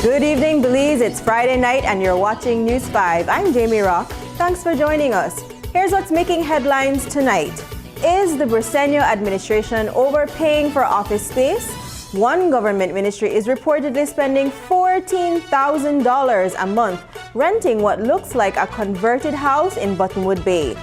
Good evening, Belize. It's Friday night and you're watching News 5. I'm Jamie Rock. Thanks for joining us. Here's what's making headlines tonight. Is the Briceño administration overpaying for office space? One government ministry is reportedly spending $14,000 a month renting what looks like a converted house in Buttonwood Bay.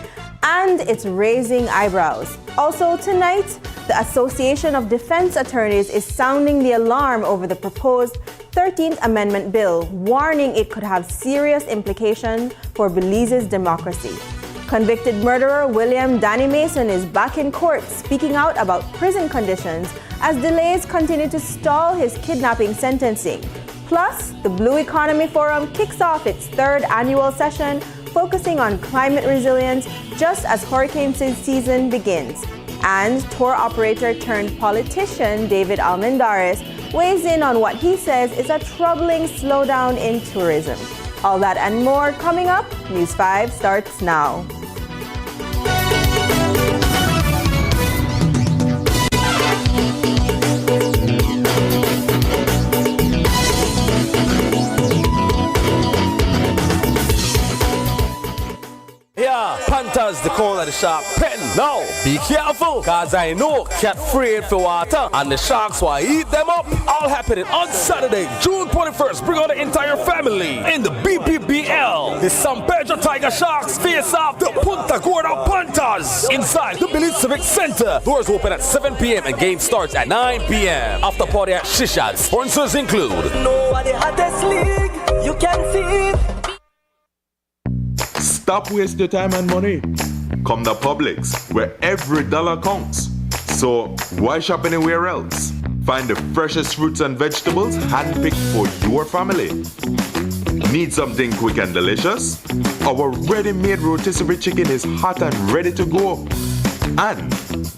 And it's raising eyebrows. Also tonight, the Association of Defense Attorneys is sounding the alarm over the proposed 13th Amendment bill, warning it could have serious implications for Belize's democracy. Convicted murderer William Danny Mason is back in court speaking out about prison conditions as delays continue to stall his kidnapping sentencing. Plus, the Blue Economy Forum kicks off its third annual session focusing on climate resilience just as hurricane season begins. And tour operator turned politician David Almendares weighs in on what he says is a troubling slowdown in tourism. All that and more coming up. News 5 starts now. Panthers, the corner of the shark pen. Now, be careful, cause I know cat afraid for water and the sharks will eat them up. All happening on Saturday, June 21st. Bring on the entire family in the BPBL. The San Pedro Tiger Sharks face off the Punta Gorda Panthers inside the Belize Civic Center. Doors open at 7 p.m. and game starts at 9 p.m. After party at Shisha's. Sponsors include Nobody hottest league you can see. Stop wasting your time and money. Come to Publix, where every dollar counts. So why shop anywhere else? Find the freshest fruits and vegetables handpicked for your family. Need something quick and delicious? Our ready-made rotisserie chicken is hot and ready to go. And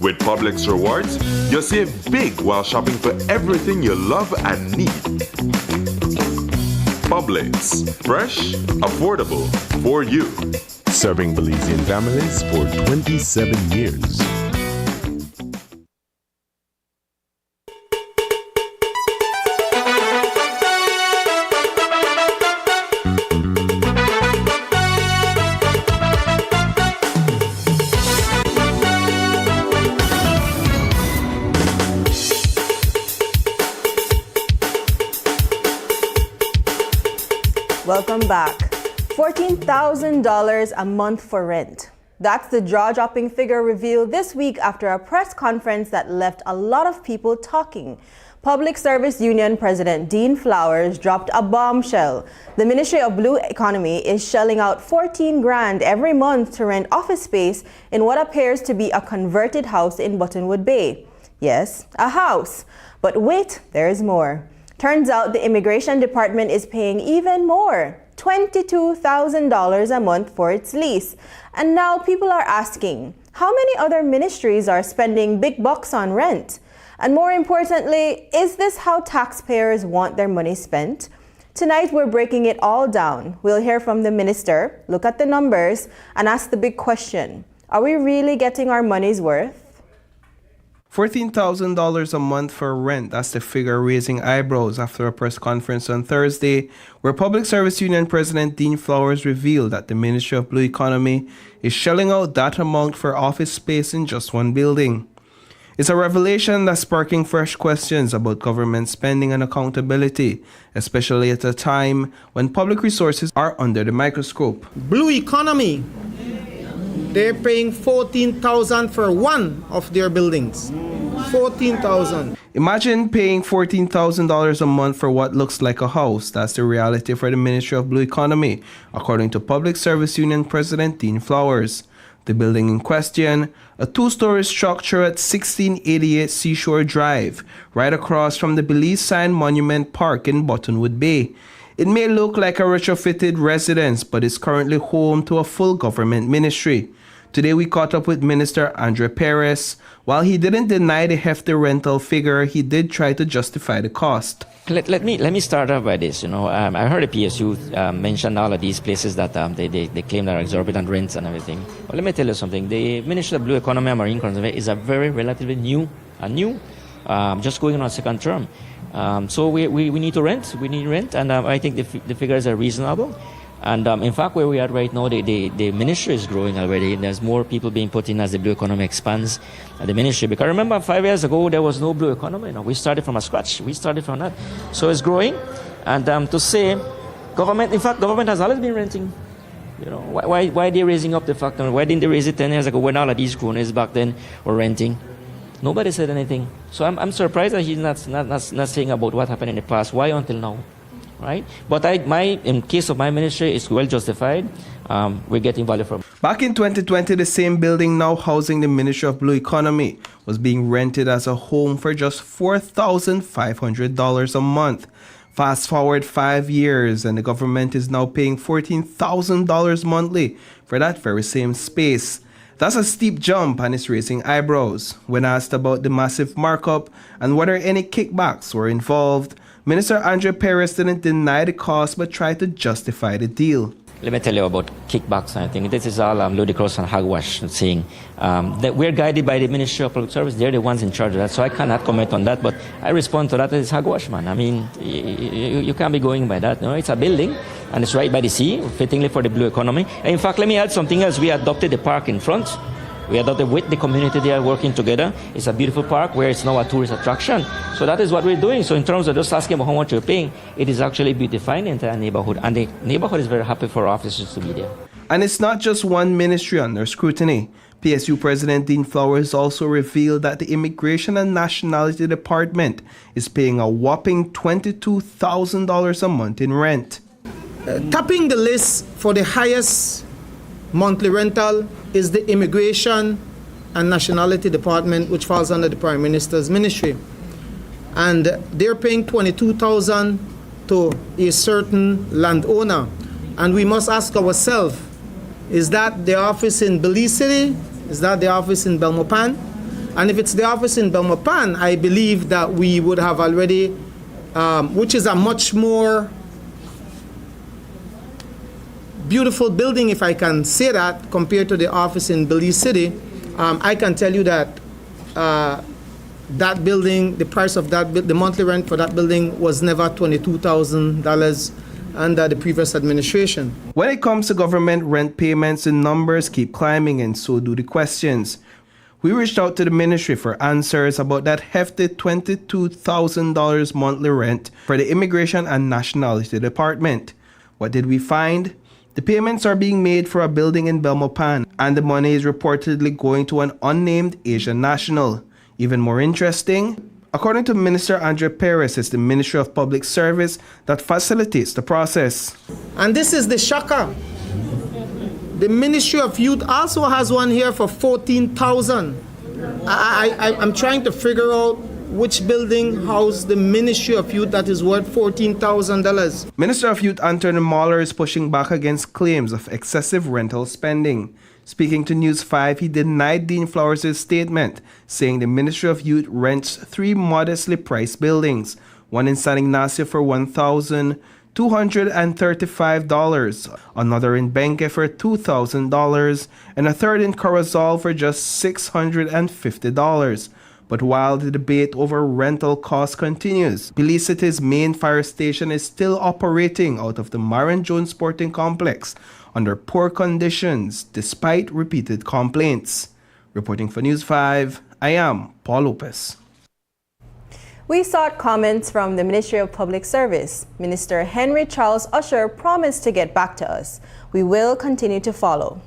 with Publix rewards, you'll save big while shopping for everything you love and need. Publix, fresh, affordable, for you. Serving Belizean families for 27 years. Welcome back. $14,000 a month for rent. That's the jaw-dropping figure revealed this week after a press conference that left a lot of people talking. Public Service Union President Dean Flowers dropped a bombshell. The Ministry of Blue Economy is shelling out $14 grand every month to rent office space in what appears to be a converted house in Buttonwood Bay. Yes, a house. But wait, there's more. Turns out the Immigration Department is paying even more, $22,000 a month for its lease. And now people are asking, How many other ministries are spending big bucks on rent? And more importantly, is this how taxpayers want their money spent? Tonight, we're breaking it all down. We'll hear from the minister, look at the numbers, and ask the big question. Are we really getting our money's worth? $14,000 a month for rent, that's the figure raising eyebrows after a press conference on Thursday, where Public Service Union President Dean Flowers revealed that the Ministry of Blue Economy is shelling out that amount for office space in just one building. It's a revelation that's sparking fresh questions about government spending and accountability, especially at a time when public resources are under the microscope. Blue Economy, they're paying $14,000 for one of their buildings. $14,000. Imagine paying $14,000 a month for what looks like a house. That's the reality for the Ministry of Blue Economy, according to Public Service Union President Dean Flowers. The building in question, a two-story structure at 1688 Seashore Drive, right across from the Belize Sign Monument Park in Buttonwood Bay. It may look like a retrofitted residence, but is currently home to a full government ministry. Today we caught up with Minister Andre Perez. While he didn't deny the hefty rental figure, he did try to justify the cost. Let me start off by this. I heard the PSU mention all of these places that they claim there are exorbitant rents and everything. Well, let me tell you something. The Ministry of Blue Economy and Marine Conservation is a very relatively new, just going on a second term. So we need to rent. We need rent, and I think the figures are reasonable. And in fact, where we are right now, the ministry is growing already. There's more people being put in as the Blue Economy expands the ministry. Because remember, 5 years ago, there was no Blue Economy. We started from scratch. We started from that. So it's growing. And to say, government has always been renting. Why are they raising up the factor? Why didn't they raise it 10 years ago when all of these cronies back then were renting? Nobody said anything. So I'm surprised that he's not saying about what happened in the past. Why until now? Right? But in case of my ministry, it's well justified. We're getting value from it. Back in 2020, the same building now housing the Ministry of Blue Economy was being rented as a home for just $4,500 a month. Fast forward 5 years, and the government is now paying $14,000 monthly for that very same space. That's a steep jump, and it's raising eyebrows. When asked about the massive markup and whether any kickbacks were involved, Minister Andre Perez didn't deny the cost but tried to justify the deal. Let me tell you about kickbacks. I think this is all ludicrous and hogwash saying that we're guided by the Ministry of Public Service. They're the ones in charge of that, so I cannot comment on that. But I respond to that as hogwash, man. I mean, you can't be going by that. No, it's a building, and it's right by the sea, fittingly for the Blue Economy. And in fact, let me add something else. We adopted the park in front. We adopted with the community. They are working together. It's a beautiful park where it's now a tourist attraction. So that is what we're doing. So in terms of just asking about how much you're paying, it is actually beautifying the entire neighborhood. And the neighborhood is very happy for officers to be there. And it's not just one ministry under scrutiny. PSU President Dean Flowers also revealed that the Immigration and Nationality Department is paying a whopping $22,000 a month in rent. Topping the list for the highest monthly rental is the Immigration and Nationality Department, which falls under the Prime Minister's ministry. And they're paying $22,000 to a certain landowner. And we must ask ourselves, is that the office in Belize City? Is that the office in Belmopan? And if it's the office in Belmopan, I believe that we would have already, which is a much more beautiful building, if I can say that, compared to the office in Belize City. I can tell you that that building, the price of that, the monthly rent for that building was never $22,000 under the previous administration. When it comes to government rent payments, the numbers keep climbing, and so do the questions. We reached out to the ministry for answers about that hefty $22,000 monthly rent for the Immigration and Nationality Department. What did we find? The payments are being made for a building in Belmopan, and the money is reportedly going to an unnamed Asian national. Even more interesting, according to Minister Andre Perez, it's the Ministry of Public Service that facilitates the process. And this is the shocker. The Ministry of Youth also has one here for $14,000. I'm trying to figure out which building housed the Ministry of Youth that is worth $14,000. Minister of Youth Anthony Moller is pushing back against claims of excessive rental spending. Speaking to News 5, he denied Dean Flowers' statement, saying the Ministry of Youth rents 3 modestly priced buildings, one in San Ignacio for $1,235, another in Benque for $2,000, and a third in Corozal for just $650. But while the debate over rental costs continues, Belize City's main fire station is still operating out of the Marin Jones Sporting Complex under poor conditions despite repeated complaints. Reporting for News 5, I am Paul Lopez. We sought comments from the Ministry of Public Service. Minister Henry Charles Usher promised to get back to us. We will continue to follow.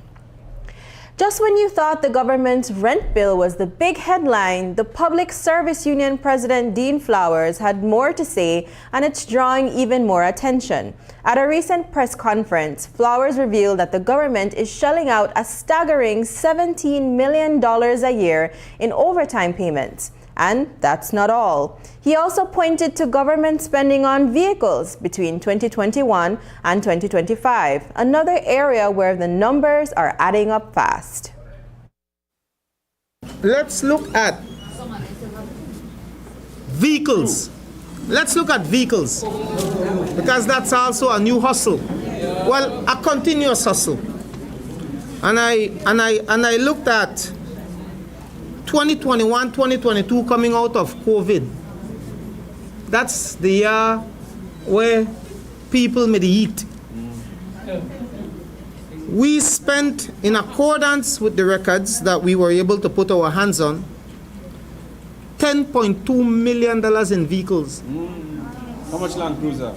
Just when you thought the government's rent bill was the big headline, the Public Service Union President Dean Flowers had more to say, and it's drawing even more attention. At a recent press conference, Flowers revealed that the government is shelling out a staggering $17 million a year in overtime payments. And that's not all. He also pointed to government spending on vehicles between 2021 and 2025, another area where the numbers are adding up fast. Let's look at vehicles. Let's look at vehicles, because that's also a new hustle. Well, a continuous hustle. And I looked at 2021, 2022 coming out of COVID. That's the year where people made eat. We spent, in accordance with the records that we were able to put our hands on, $10.2 million in vehicles. How much Land Cruiser?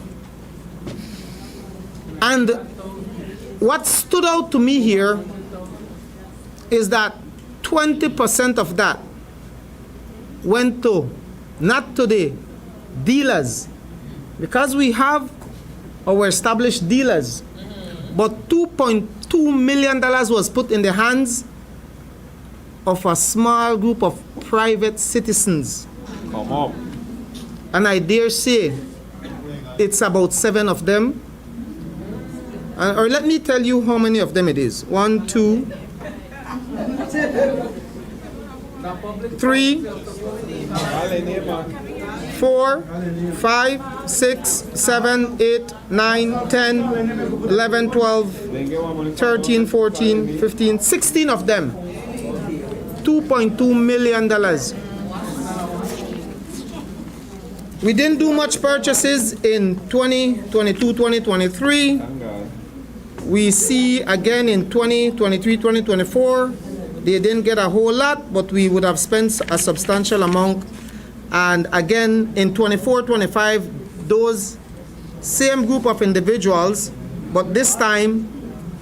And what stood out to me here is that 20% of that went to, not to the dealers, because we have our established dealers, but $2.2 million was put in the hands of a small group of private citizens. Come up. And I dare say it's about 7 of them. Or let me tell you how many of them it is. 1, 2, 3, 4, 5, 6, 7, 8, 9, 10, 11, 12, 13, 14, 15, 16 of them. $2.2 million. We didn't do much purchases in 2022, 2023. We see again in 2023, 2024, they didn't get a whole lot, but we would have spent a substantial amount. And again, in 24, 25, those same group of individuals, but this time,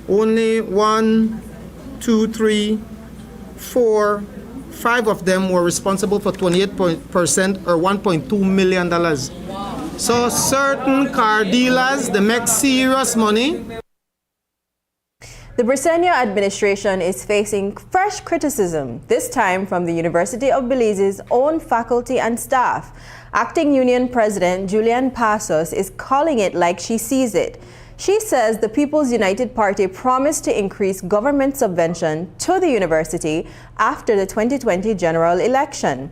only 1, 2, 3, 4, 5 of them were responsible for 28% or $1.2 million. So certain car dealers, they make serious money. The Briceño administration is facing fresh criticism, this time from the University of Belize's own faculty and staff. Acting Union President Julian Pasos is calling it like she sees it. She says the People's United Party promised to increase government subvention to the university after the 2020 general election.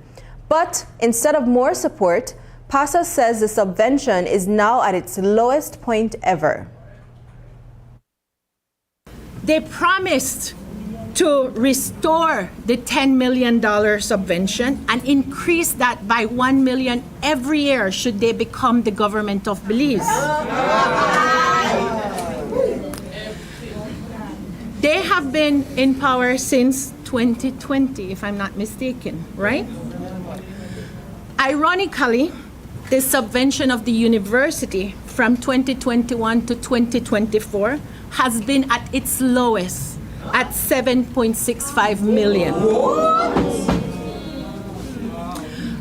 But instead of more support, Pasos says the subvention is now at its lowest point ever. They promised to restore the $10 million subvention and increase that by $1 million every year should they become the government of Belize. They have been in power since 2020, if I'm not mistaken, right? Ironically, the subvention of the university from 2021 to 2024 has been at its lowest, at $7.65 million.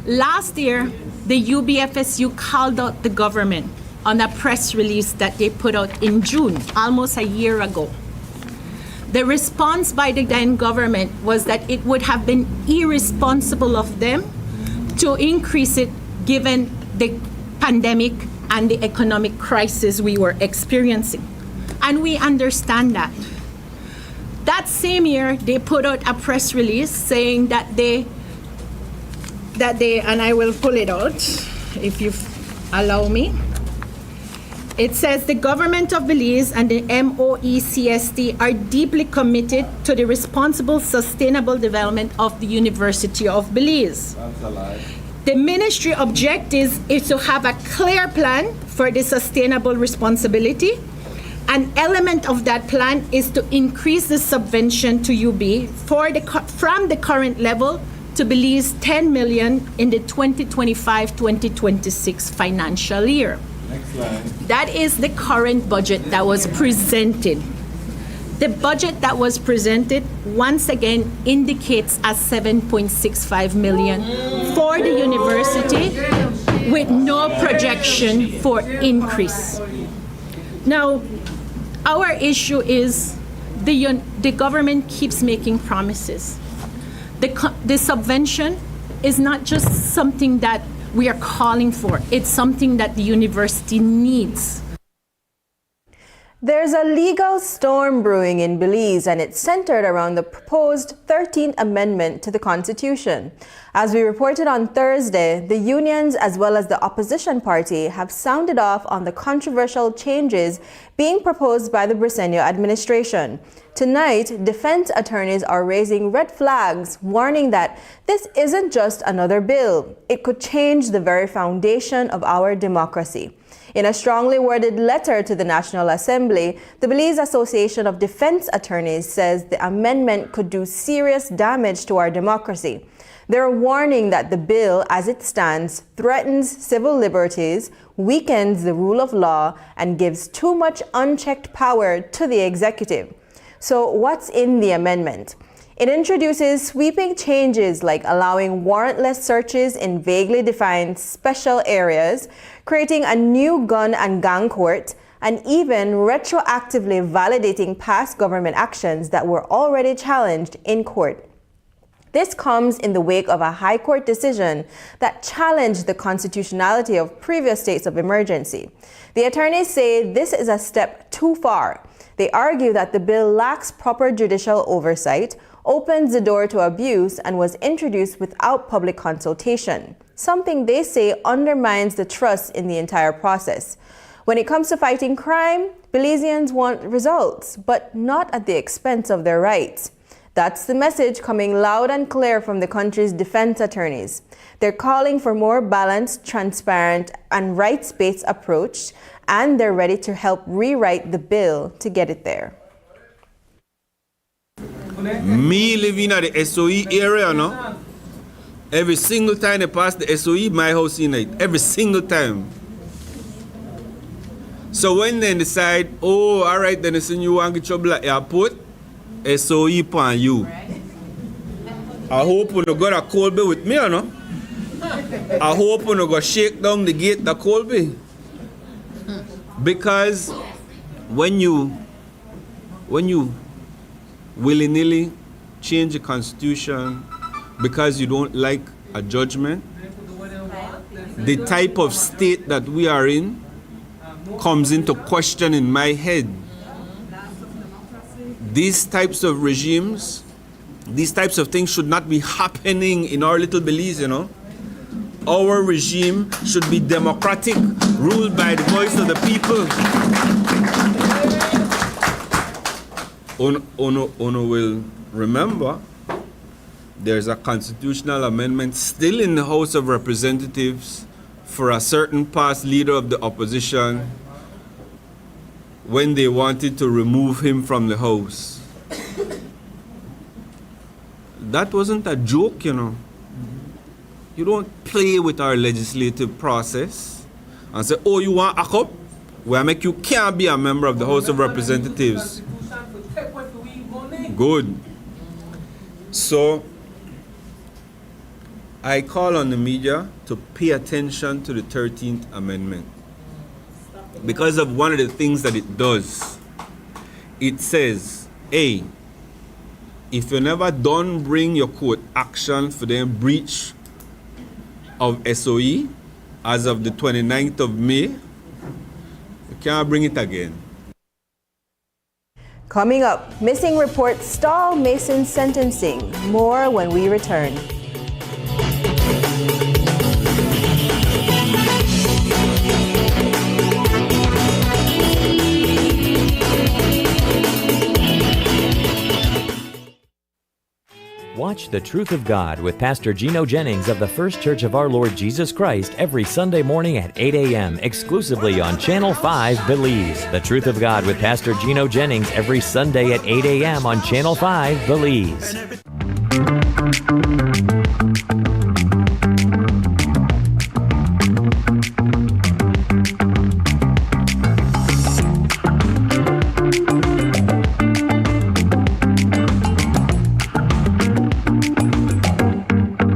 Last year, the UBFSU called out the government on a press release that they put out in June, almost a year ago. The response by the then government was that it would have been irresponsible of them to increase it given the pandemic and the economic crisis we were experiencing. And we understand that. That same year, they put out a press release saying that they, and I will pull it out if you allow me. It says the government of Belize and the MOECST are deeply committed to the responsible, sustainable development of the University of Belize. That's a lie. The ministry objectives is to have a clear plan for the sustainable responsibility. An element of that plan is to increase the subvention to UB from the current level to Belize 10 million in the 2025-2026 financial year. Next line. That is the current budget that was presented. The budget that was presented once again indicates a 7.65 million for the university with no projection for increase. Now, our issue is the government keeps making promises. The subvention is not just something that we are calling for. It's something that the university needs. There's a legal storm brewing in Belize, and it's centered around the proposed 13th Amendment to the Constitution. As we reported on Thursday, the unions as well as the opposition party have sounded off on the controversial changes being proposed by the Briceño administration. Tonight, defense attorneys are raising red flags, warning that this isn't just another bill. It could change the very foundation of our democracy. In a strongly worded letter to the National Assembly, the Belize Association of Defense Attorneys says the amendment could do serious damage to our democracy. They're warning that the bill, as it stands, threatens civil liberties, weakens the rule of law, and gives too much unchecked power to the executive. So what's in the amendment? It introduces sweeping changes like allowing warrantless searches in vaguely defined special areas, creating a new gun and gang court, and even retroactively validating past government actions that were already challenged in court. This comes in the wake of a High Court decision that challenged the constitutionality of previous states of emergency. The attorneys say this is a step too far. They argue that the bill lacks proper judicial oversight, opens the door to abuse, and was introduced without public consultation, something they say undermines the trust in the entire process. When it comes to fighting crime, Belizeans want results, but not at the expense of their rights. That's the message coming loud and clear from the country's defense attorneys. They're calling for more balanced, transparent, and rights-based approach, and they're ready to help rewrite the bill to get it there. Me living at the SOE area, no? Every single time they pass the SOE, my house in it. Every single time. So when they decide, oh, all right, then they say you want to get trouble at airport, SOE upon you. I hope you got a Colby with me, no? I hope you go shake down the gate the Colby. Because when you willy-nilly change the constitution because you don't like a judgment, the type of state that we are in comes into question in my head. These types of regimes, these types of things should not be happening in our little Belize, you know. Our regime should be democratic, ruled by the voice of the people. Ono will remember there's a constitutional amendment still in the House of Representatives for a certain past leader of the opposition when they wanted to remove him from the House. That wasn't a joke, you know. You don't play with our legislative process and say, oh, you want a cup? Well, I make you can't be a member of the House of Representatives. Good. So, I call on the media to pay attention to the 13th Amendment. Because of one of the things that it does. It says, A, if you never done bring your court action for the breach of SOE as of the 29th of May, you can't bring it again. Coming up, missing reports stall Mason's sentencing. More when we return. Watch The Truth of God with Pastor Gino Jennings of the First Church of Our Lord Jesus Christ every Sunday morning at 8 a.m. exclusively on Channel 5 Belize. The Truth of God with Pastor Gino Jennings every Sunday at 8 a.m. on Channel 5 Belize.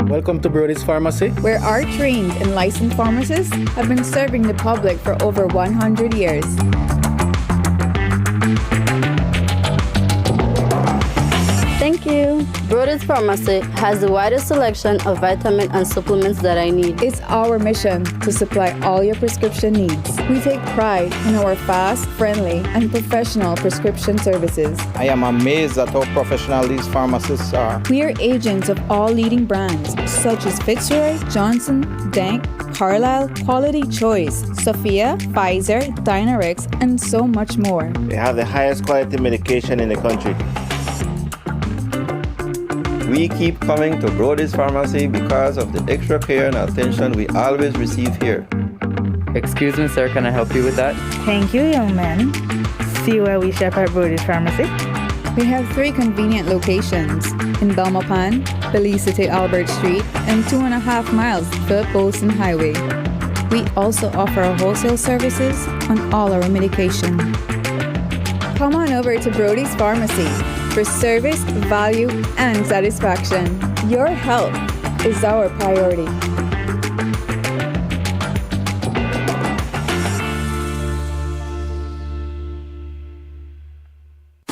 Welcome to Brody's Pharmacy, where our trained and licensed pharmacists have been serving the public for over 100 years. Thank you. Brody's Pharmacy has the widest selection of vitamins and supplements that I need. It's our mission to supply all your prescription needs. We take pride in our fast, friendly, and professional prescription services. I am amazed at how professional these pharmacists are. We are agents of all leading brands such as Fitzroy, Johnson, Dank, Carlisle, Quality Choice, Sophia, Pfizer, Dynarix, and so much more. They have the highest quality medication in the country. We keep coming to Brody's Pharmacy because of the extra care and attention we always receive here. Excuse me, sir, can I help you with that? Thank you, young man. See where we shop at Brody's Pharmacy? We have 3 convenient locations in Belmopan, Belize City Albert Street, and 2.5 miles Philip Olsen Highway. We also offer wholesale services on all our medication. Come on over to Brody's Pharmacy for service, value, and satisfaction. Your health is our priority.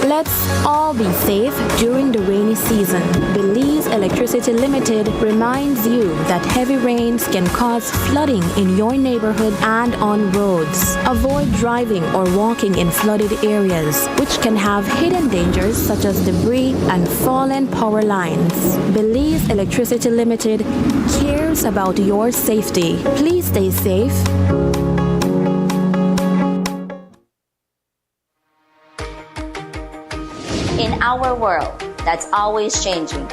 Let's all be safe during the rainy season. Belize Electricity Limited reminds you that heavy rains can cause flooding in your neighborhood and on roads. Avoid driving or walking in flooded areas, which can have hidden dangers such as debris and fallen power lines. Belize Electricity Limited cares about your safety. Please stay safe. In our world that's always changing,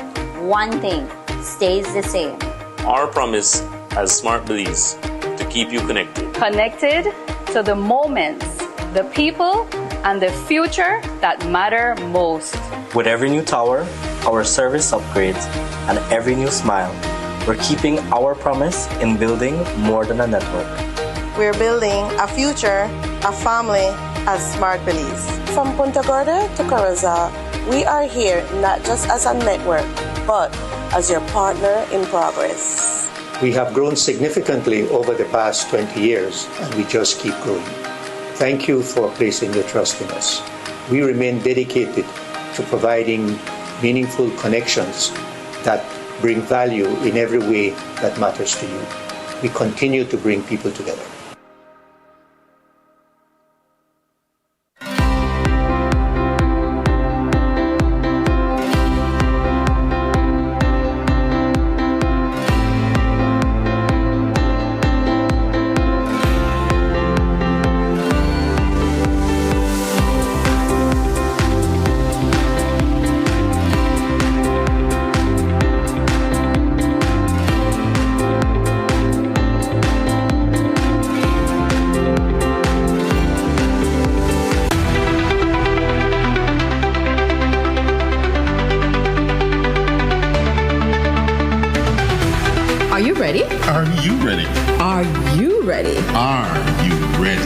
one thing stays the same. Our promise as Smart Belize to keep you connected. Connected to the moments, the people, and the future that matter most. With every new tower, our service upgrades, and every new smile, we're keeping our promise in building more than a network. We're building a future, a family as Smart Belize. From Punta Gorda to Corozal, we are here not just as a network, but as your partner in progress. We have grown significantly over the past 20 years, and we just keep growing. Thank you for placing your trust in us. We remain dedicated to providing meaningful connections that bring value in every way that matters to you. We continue to bring people together. Are you ready? Are you ready? Are you ready? Are you ready?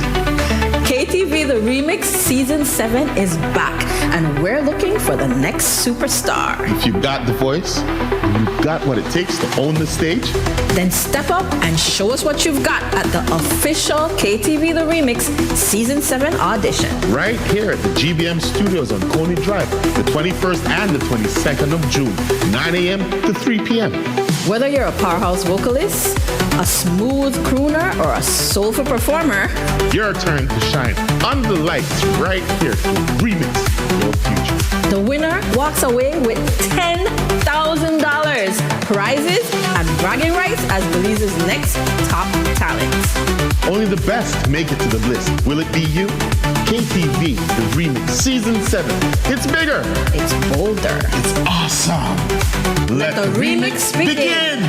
KTV The Remix Season 7 is back, and we're looking for the next superstar. If you got the voice, you got what it takes to own the stage, then step up and show us what you've got at the official KTV The Remix Season 7 audition. Right here at the GBM Studios on Coney Drive, the 21st and the 22nd of June, 9 a.m. to 3 p.m. Whether you're a powerhouse vocalist, a smooth crooner, or a soulful performer, your turn to shine under the lights right here to Remix your The winner walks away with $10,000, prizes, and bragging rights as Belize's next top talent. Only the best make it to the bliss. Will it be you? KTV, the remix, season 7. It's bigger. It's bolder. It's awesome. Let the remix begin.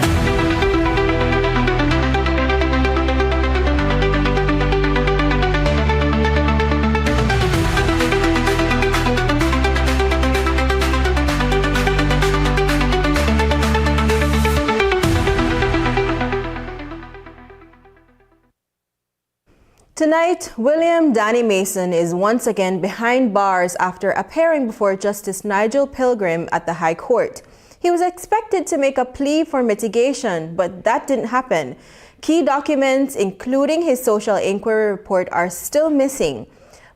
Tonight, William Danny Mason is once again behind bars after appearing before Justice Nigel Pilgrim at the High Court. He was expected to make a plea for mitigation, but that didn't happen. Key documents, including his social inquiry report, are still missing.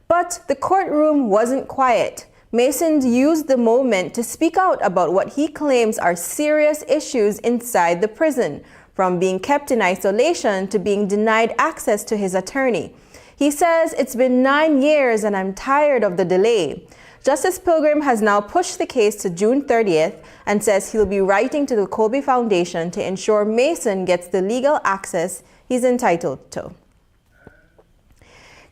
But the courtroom wasn't quiet. Mason used the moment to speak out about what he claims are serious issues inside the prison, from being kept in isolation to being denied access to his attorney. He says, "It's been 9 years and I'm tired of the delay." Justice Pilgrim has now pushed the case to June 30th and says he'll be writing to the Kobe Foundation to ensure Mason gets the legal access he's entitled to.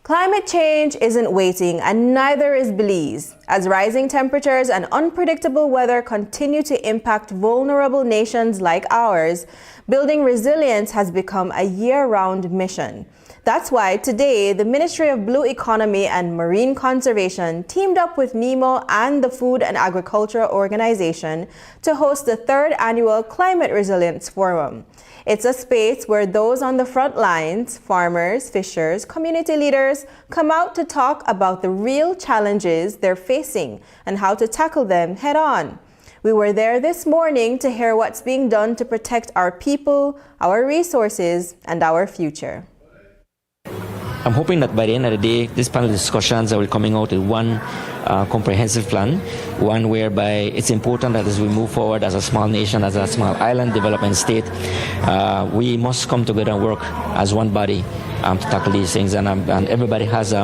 Climate change isn't waiting, and neither is Belize. As rising temperatures and unpredictable weather continue to impact vulnerable nations like ours, building resilience has become a year-round mission. That's why today, the Ministry of Blue Economy and Marine Conservation teamed up with NEMO and the Food and Agriculture Organization to host the 3rd Annual Climate Resilience Forum. It's a space where those on the front lines, farmers, fishers, community leaders, come out to talk about the real challenges they're facing and how to tackle them head on. We were there this morning to hear what's being done to protect our people, our resources, and our future. I'm hoping that by the end of the day, these panel discussions will coming out with one comprehensive plan, one whereby it's important that as we move forward as a small nation, as a small island development state, we must come together and work as one body to tackle these things. And everybody has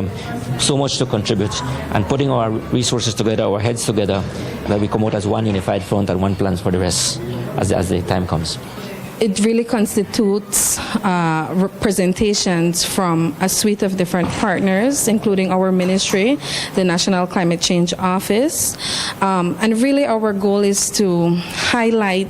so much to contribute. And putting our resources together, our heads together, that we come out as one unified front and one plan for the rest as the time comes. It really constitutes representations from a suite of different partners, including our ministry, the National Climate Change Office. And really our goal is to highlight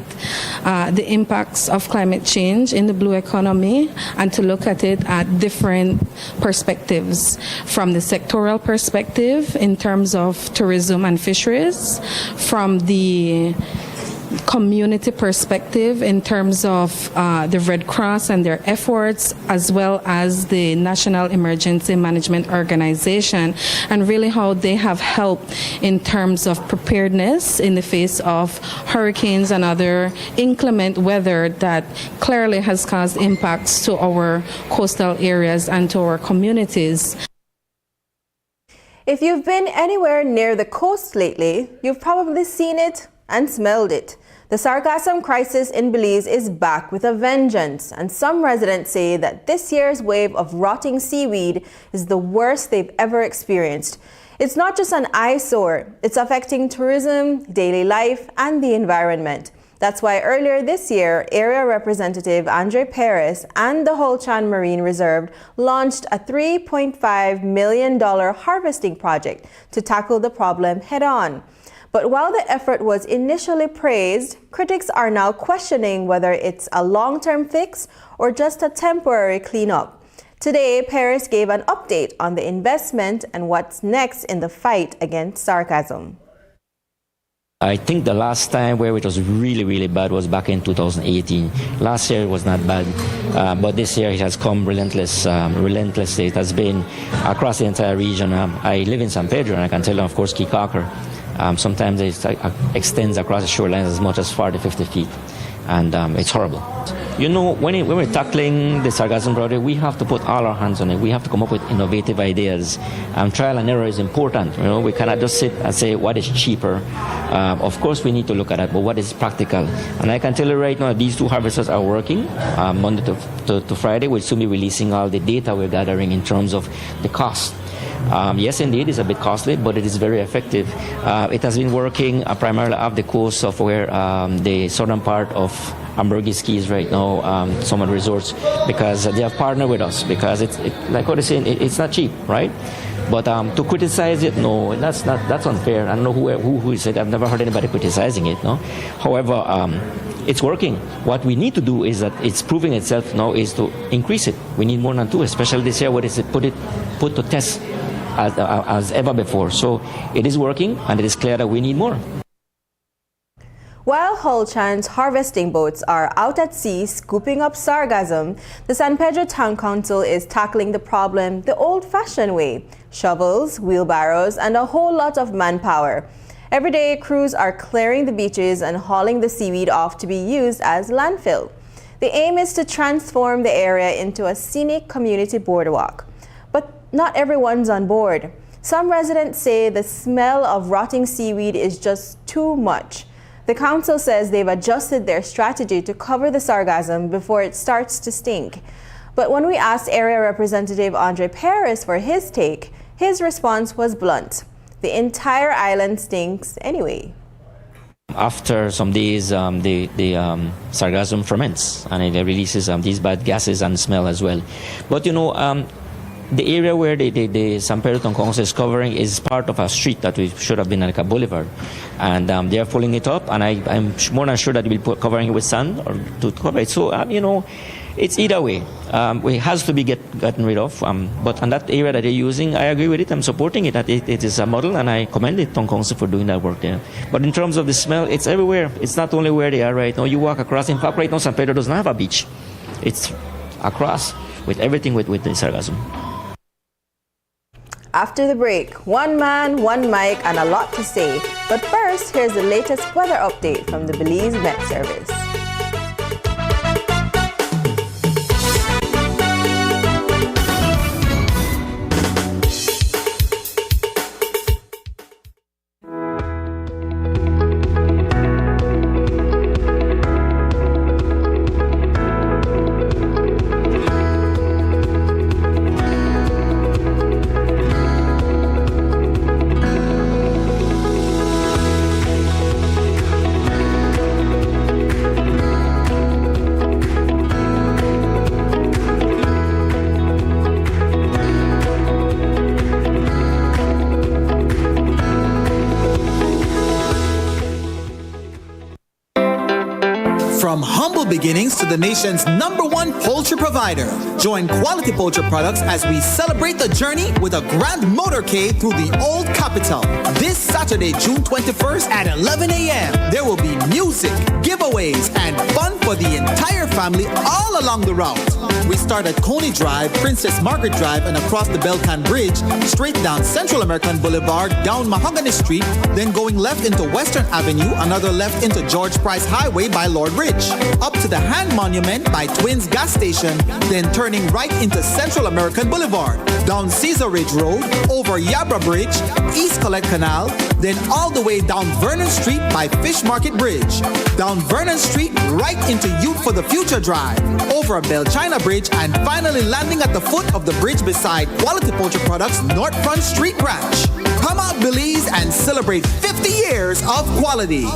the impacts of climate change in the blue economy and to look at it at different perspectives, from the sectoral perspective in terms of tourism and fisheries, from the community perspective in terms of the Red Cross and their efforts, as well as the National Emergency Management Organization, and really how they have helped in terms of preparedness in the face of hurricanes and other inclement weather that clearly has caused impacts to our coastal areas and to our communities. If you've been anywhere near the coast lately, you've probably seen it and smelled it. The Sargassum crisis in Belize is back with a vengeance, and some residents say that this year's wave of rotting seaweed is the worst they've ever experienced. It's not just an eyesore, it's affecting tourism, daily life, and the environment. That's why earlier this year, Area Representative Andre Perez and the Holchan Marine Reserve launched a $3.5 million harvesting project to tackle the problem head-on. But while the effort was initially praised, critics are now questioning whether it's a long-term fix or just a temporary cleanup. Today, Paris gave an update on the investment and what's next in the fight against sargassum. I think the last time where it was really, really bad was back in 2018. Last year it was not bad, but this year it has come relentlessly. It has been across the entire region. I live in San Pedro, and I can tell you, of course, Kikaker. Sometimes it extends across the shorelines as much as 40, 50 feet, and it's horrible. You know, when we're tackling the Sargassum project, we have to put all our hands on it. We have to come up with innovative ideas. Trial and error is important. You know, we cannot just sit and say what is cheaper. Of course, we need to look at that, but what is practical? And I can tell you right now, these two harvesters are working Monday to Friday. We'll soon be releasing all the data we're gathering in terms of the cost. Yes, indeed, it's a bit costly, but it is very effective. It has been working primarily off the coast of where the southern part of Ambergis Keys right now, some of the resorts, because they have partnered with us, because it's like what I'm saying, it's not cheap, right? But to criticize it, no, that's unfair. I don't know who said. I've never heard anybody criticizing it. No, however, it's working. What we need to do is that it's proving itself now is to increase it. We need more than 2, especially this year where it's put to test as ever before. So it is working, and it is clear that we need more. While Hull Chan's harvesting boats are out at sea scooping up sargassum, the San Pedro Town Council is tackling the problem the old-fashioned way: shovels, wheelbarrows, and a whole lot of manpower. Every day, crews are clearing the beaches and hauling the seaweed off to be used as landfill. The aim is to transform the area into a scenic community boardwalk. But not everyone's on board. Some residents say the smell of rotting seaweed is just too much. The council says they've adjusted their strategy to cover the sargassum before it starts to stink. But when we asked Area Representative Andre Paris for his take, his response was blunt: the entire island stinks anyway. After some days, the sargassum ferments, and it releases these bad gases and smell as well. But you know, the area where the San Pedro Town Council is covering is part of a street that we should have been like a boulevard. And they are pulling it up, and I'm more than sure that we'll be covering it with sand or to cover it. So, you know, it's either way. It has to be gotten rid of. But on that area that they're using, I agree with it. I'm supporting it. That it is a model, and I commend the Town Council for doing that work there. But in terms of the smell, it's everywhere. It's not only where they are right now. You walk across. In fact, right now, San Pedro doesn't have a beach. It's across with everything with the sargassum. After the break, one man, one mic, and a lot to say. But first, here's the latest weather update from the Belize Met Service. From humble beginnings to the nation's #1 poultry provider, join Quality Poultry Products as we celebrate the journey with a grand motorcade through the Old Capitol. This Saturday, June 21st at 11 a.m. There will be music, giveaways, and fun for the entire family all along the route. We start at Coney Drive, Princess Margaret Drive, and across the Belcan Bridge, straight down Central American Boulevard, down Mahogany Street, then going left into Western Avenue, another left into George Price Highway by Lord Ridge, up to the Hand Monument by Twins Gas Station, then turning right into Central American Boulevard, down Cesar Ridge Road, over Yabra Bridge, East Collect Canal, then all the way down Vernon Street by Fish Market Bridge, down Vernon Street right into Youth for the Future Drive, over Bell China Bridge, and finally landing at the foot of the bridge beside Quality Poultry Products North Front Street Branch. Come out, Belize, and celebrate 50 years of quality.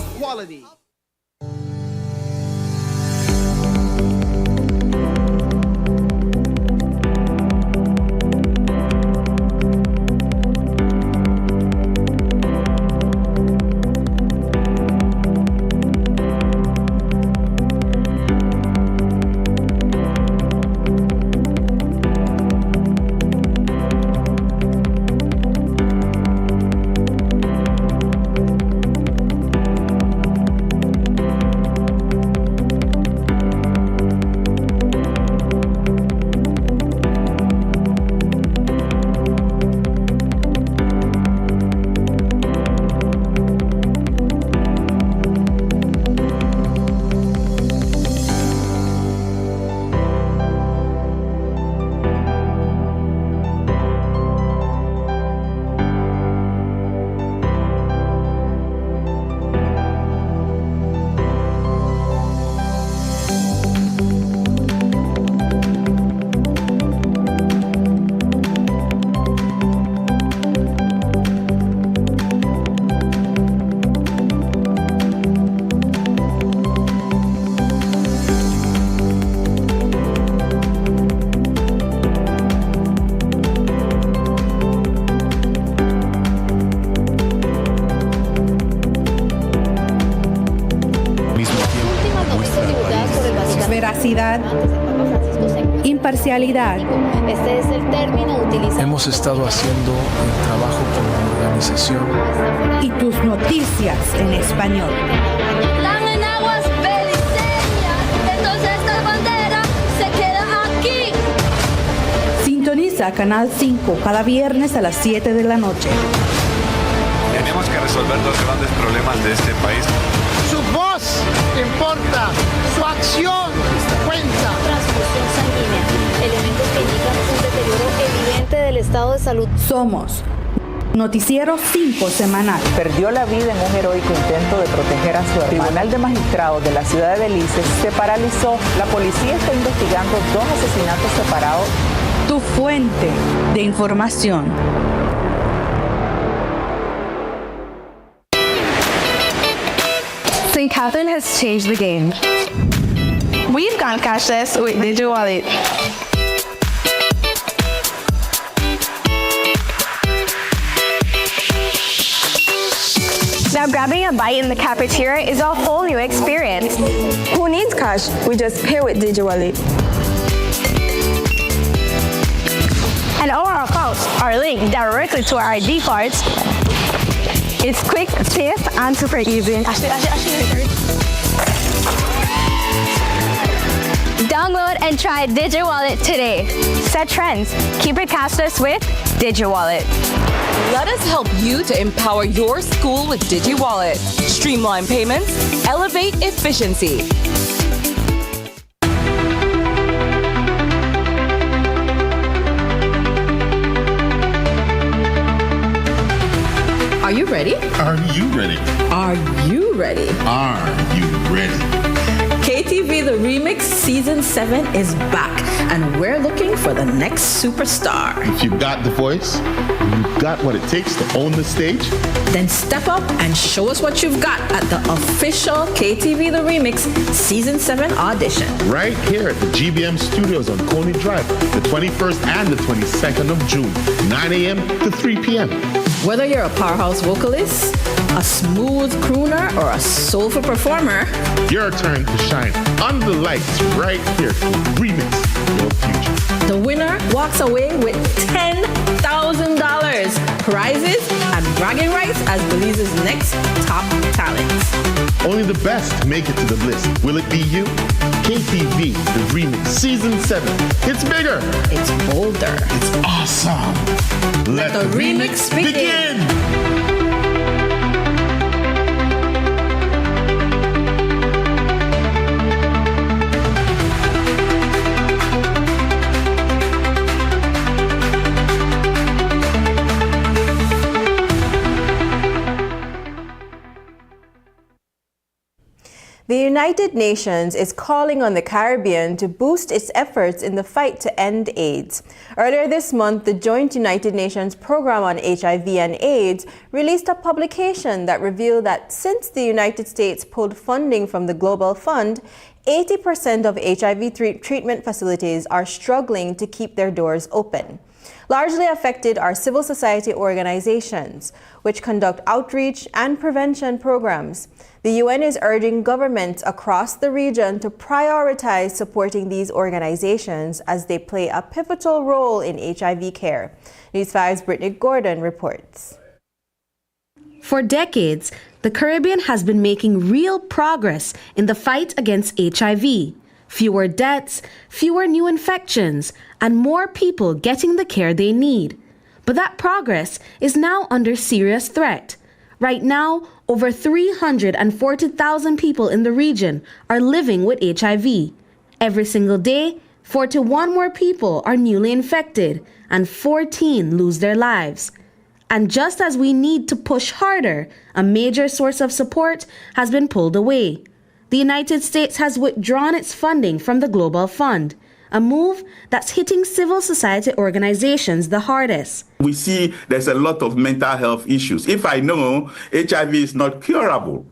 veracidad, imparcialidad. Este es el término utilizado. Hemos estado haciendo el trabajo como organización. Y tus noticias en español. Están en aguas beliceñas, entonces esta bandera se queda aquí. Sintoniza Canal 5 cada viernes a las 7 de la noche. Tenemos que resolver los grandes problemas de este país. Su voz importa, su acción cuenta. Transfusión sanguínea, elementos que indican un deterioro evidente del estado de salud. Somos Noticiero 5 semanal. Perdió la vida en un heroico intento de proteger a su hermano. El Tribunal de Magistrados de la ciudad de Belice se paralizó. La policía está investigando 2 asesinatos separados. Tu fuente de información. St. Catherine has changed the game. We've gone cashless with Digital Wallet. Now grabbing a bite in the cafeteria is a whole new experience. Who needs cash? We just pay with Digital Wallet. And all our accounts are linked directly to our ID cards. It's quick, safe, and super easy. Download and try DigiWallet today. Set trends. Keep it cashless with DigiWallet. Let us help you to empower your school with DigiWallet. Streamline payments, elevate efficiency. Are you ready? Are you ready? Are you ready? Are you ready? KTV The Remix Season 7 is back, and we're looking for the next superstar. If you got the voice, you've got what it takes to own the stage, then step up and show us what you've got at the official KTV The Remix Season 7 audition. Right here at the GBM Studios on Coney Drive, the 21st and the 22nd of June, 9 a.m. to 3 p.m. Whether you're a powerhouse vocalist, a smooth crooner, or a soulful performer, your turn to shine under the lights right here to remix your future. The winner walks away with $10,000, prizes, and bragging rights as Belize's next top talent. Only the best make it to the list. Will it be you? KTV, The Remix, Season 7. It's bigger. It's bolder. It's awesome. Let the remix begin. The United Nations is calling on the Caribbean to boost its efforts in the fight to end AIDS. Earlier this month, the joint United Nations Program on HIV and AIDS released a publication that revealed that since the United States pulled funding from the Global Fund, 80% of HIV treatment facilities are struggling to keep their doors open. Largely affected are civil society organizations, which conduct outreach and prevention programs. The UN is urging governments across the region to prioritize supporting these organizations as they play a pivotal role in HIV care. News 5's Brittany Gordon reports. For decades, the Caribbean has been making real progress in the fight against HIV. Fewer deaths, fewer new infections, and more people getting the care they need. But that progress is now under serious threat. Right now, over 340,000 people in the region are living with HIV. Every single day, 41 more people are newly infected and 14 lose their lives. And just as we need to push harder, a major source of support has been pulled away. The United States has withdrawn its funding from the Global Fund, a move that's hitting civil society organizations the hardest. We see there's a lot of mental health issues. If I know HIV is not curable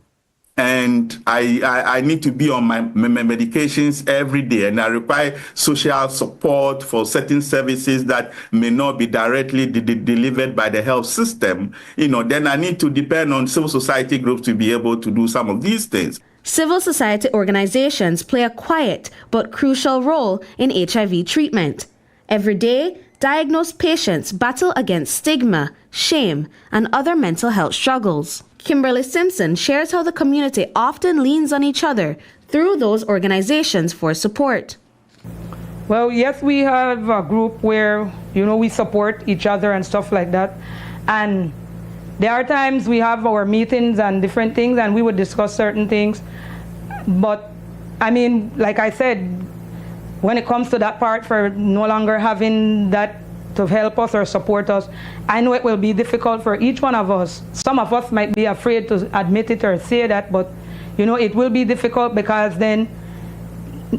and I need to be on my medications every day and I require social support for certain services that may not be directly delivered by the health system, then I need to depend on civil society groups to be able to do some of these things. Civil society organizations play a quiet but crucial role in HIV treatment. Every day, diagnosed patients battle against stigma, shame, and other mental health struggles. Kimberly Simpson shares how the community often leans on each other through those organizations for support. Well, yes, we have a group where, we support each other and stuff like that. And there are times we have our meetings and different things, and we would discuss certain things. But, like I said, when it comes to that part for no longer having that to help us or support us, I know it will be difficult for each one of us. Some of us might be afraid to admit it or say that, but, it will be difficult because then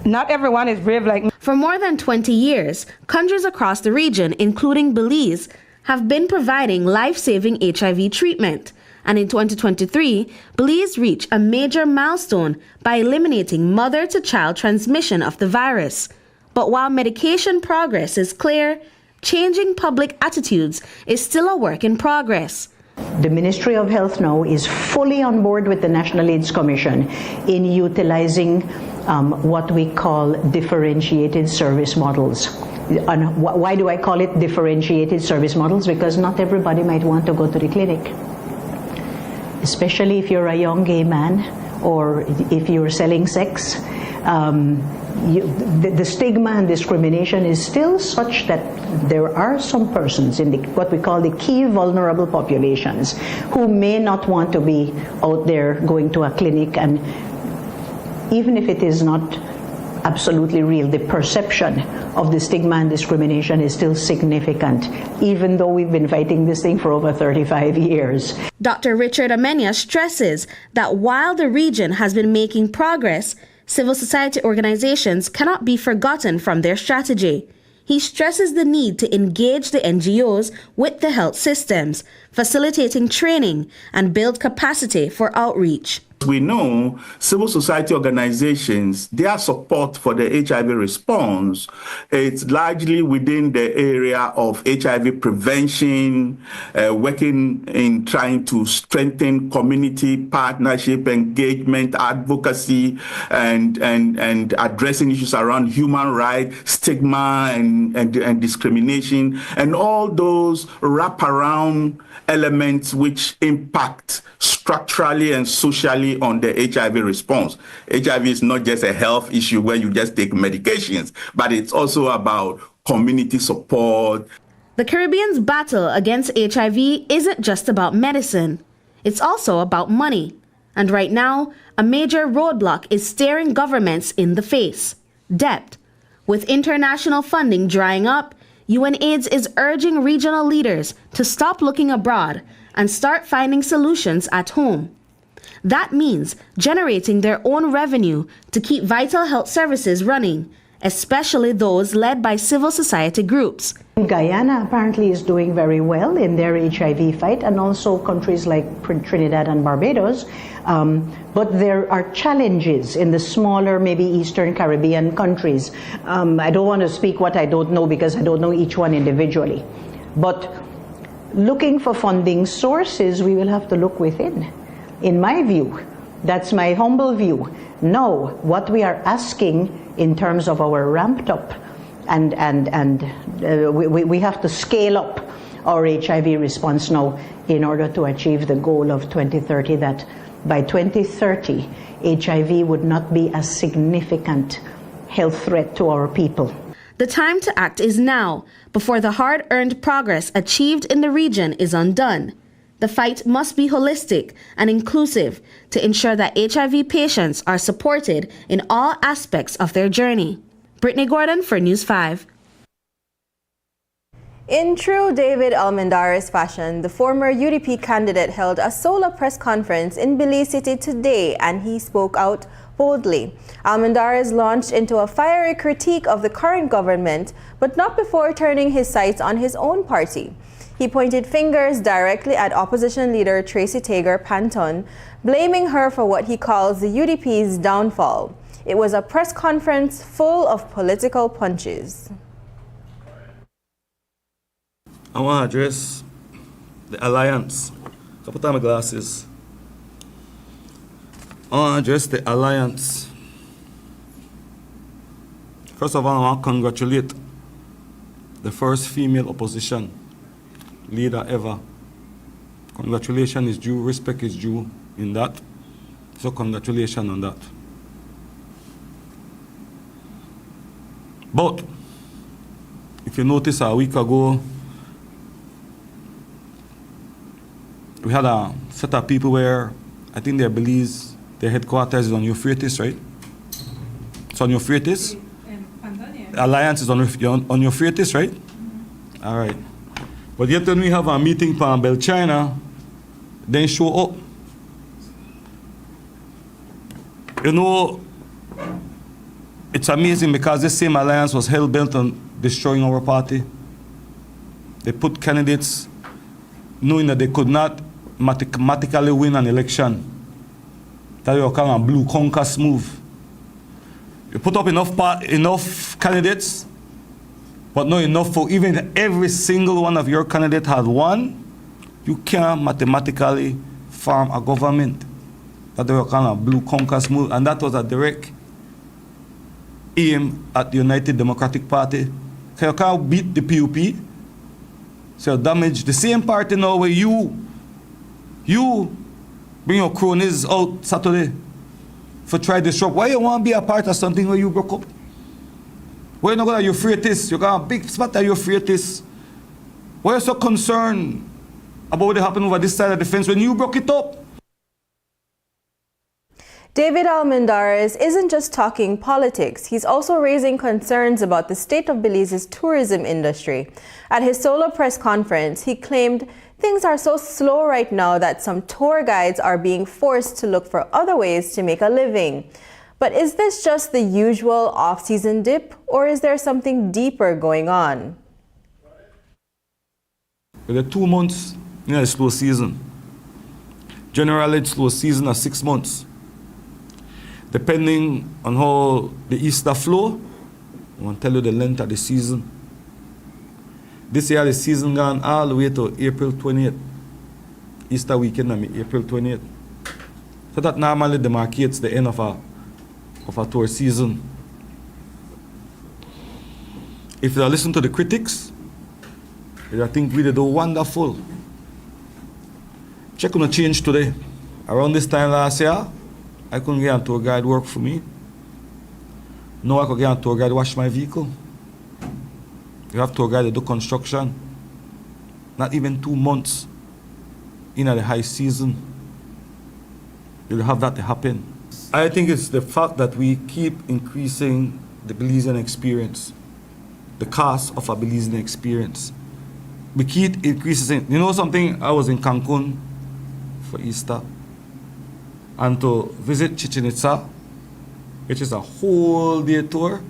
not everyone is brave like me. For more than 20 years, countries across the region, including Belize, have been providing life-saving HIV treatment. And in 2023, Belize reached a major milestone by eliminating mother-to-child transmission of the virus. But while medication progress is clear, changing public attitudes is still a work in progress. The Ministry of Health now is fully on board with the National AIDS Commission in utilizing what we call differentiated service models. And why do I call it differentiated service models? Because not everybody might want to go to the clinic, especially if you're a young gay man or if you're selling sex. The stigma and discrimination is still such that there are some persons in what we call the key vulnerable populations who may not want to be out there going to a clinic, and even if it is not absolutely real, the perception of the stigma and discrimination is still significant, even though we've been fighting this thing for over 35 years. Dr. Richard Amenya stresses that while the region has been making progress, civil society organizations cannot be forgotten from their strategy. He stresses the need to engage the NGOs with the health systems, facilitating training and build capacity for outreach. We know civil society organizations, their support for the HIV response, it's largely within the area of HIV prevention, working in trying to strengthen community partnership, engagement, advocacy, and addressing issues around human rights, stigma, and discrimination, and all those wraparound elements which impact structurally and socially on the HIV response. HIV is not just a health issue where you just take medications, but it's also about community support. The Caribbean's battle against HIV isn't just about medicine. It's also about money. And right now, a major roadblock is staring governments in the face: debt. With international funding drying up, UNAIDS is urging regional leaders to stop looking abroad and start finding solutions at home. That means generating their own revenue to keep vital health services running, especially those led by civil society groups. Guyana apparently is doing very well in their HIV fight, and also countries like Trinidad and Barbados. But there are challenges in the smaller, maybe Eastern Caribbean countries. I don't want to speak what I don't know because I don't know each one individually. But looking for funding sources, we will have to look within. In my view, that's my humble view. No, what we are asking in terms of our ramped up we have to scale up our HIV response now in order to achieve the goal of 2030, that by 2030, HIV would not be a significant health threat to our people. The time to act is now, before the hard-earned progress achieved in the region is undone. The fight must be holistic and inclusive to ensure that HIV patients are supported in all aspects of their journey. Brittany Gordon for News 5. In true David Almendarez fashion, the former UDP candidate held a solo press conference in Belize City today, and he spoke out boldly. Almendarez launched into a fiery critique of the current government, but not before turning his sights on his own party. He pointed fingers directly at opposition leader Tracy Tager Panton, blaming her for what he calls the UDP's downfall. It was a press conference full of political punches. I want to address the alliance. I put on my glasses. I want to address the alliance. First of all, I want to congratulate the first female opposition leader ever. Congratulations is due, respect is due in that. So congratulations on that. But if you notice, a week ago, we had a set of people where I think they believe their headquarters is on Euphrates, right? It's on Euphrates? The alliance is on Euphrates, right? Mm-hmm. All right. But yet when we have a meeting for Bell China, they show up. You know, it's amazing because this same alliance was hell-bent on destroying our party. They put candidates knowing that they could not mathematically win an election. That was kind of a blue conquest move. You put up enough candidates, but not enough for even every single one of your candidates had won. You can't mathematically form a government. That was kind of blue conquest move, and that was a direct aim at the United Democratic Party. So you can't beat the PUP. So you damage the same party now where you bring your cronies out Saturday for try to disrupt. Why you want to be a part of something where you broke up? Why you not going to Euphrates? You got a big spot at Euphrates. Why are you so concerned about what happened over this side of the fence when you broke it up? David Almendarez isn't just talking politics. He's also raising concerns about the state of Belize's tourism industry. At his solo press conference, he claimed things are so slow right now that some tour guides are being forced to look for other ways to make a living. But is this just the usual off-season dip, or is there something deeper going on? There are 2 months in a slow season. Generally, it's slow season of 6 months. Depending on how the Easter flow, I want to tell you the length of the season. This year, the season gone all the way to April 28th. Easter weekend, April 28th. So that normally demarcates the end of a tour season. If you listen to the critics, I think we did wonderful. Check on the change today. Around this time last year, I couldn't get a tour guide work for me. Now I could get a tour guide wash my vehicle. You have tour guide to do construction. Not even 2 months in the high season, you'll have that to happen. I think it's the fact that we keep increasing the Belizean experience, the cost of a Belizean experience. We keep increasing. You know something? I was in Cancun for Easter, and to visit Chichen Itza, which is a whole day tour.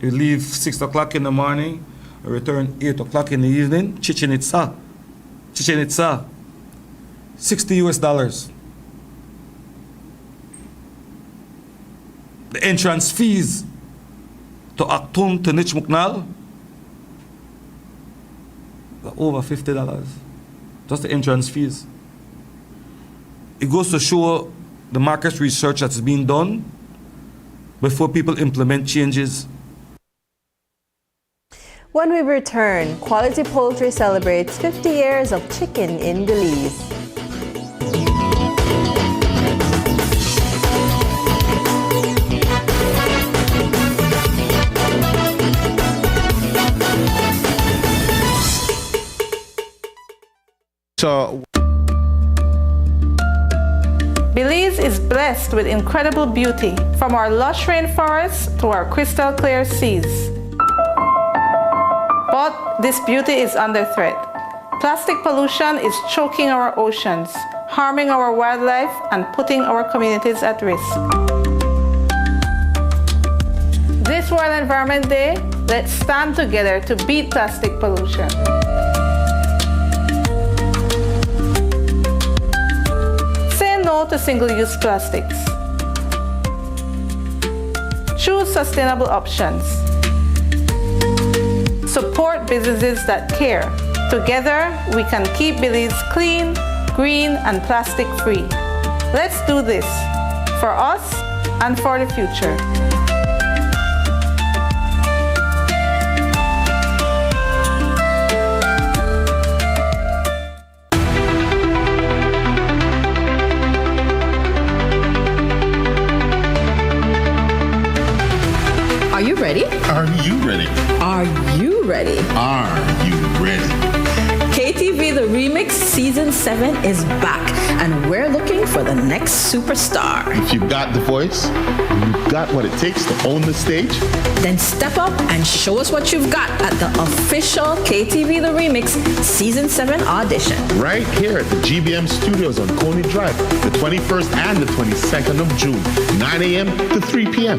You leave 6 o'clock in the morning, you return 8 o'clock in the evening. Chichen Itza, $60. The entrance fees to Actung to Nichmuknal are over $50. Just the entrance fees. It goes to show the market research that's being done before people implement changes. When we return, Quality Poultry celebrates 50 years of chicken in Belize. Belize is blessed with incredible beauty, from our lush rainforests to our crystal clear seas. But this beauty is under threat. Plastic pollution is choking our oceans, harming our wildlife, and putting our communities at risk. This World Environment Day, let's stand together to beat plastic pollution. No to single-use plastics. Choose sustainable options. Support businesses that care. Together, we can keep Belize clean, green, and plastic-free. Let's do this for us and for the future. Are you ready? Are you ready? Are you ready? Are you ready? KTV The Remix Season 7 is back, and we're looking for the next superstar. If you've got the voice, you've got what it takes to own the stage, then step up and show us what you've got at the official KTV The Remix Season 7 audition. right here at the GBM Studios on Coney Drive, the 21st and the 22nd of June, 9 a.m. to 3 p.m.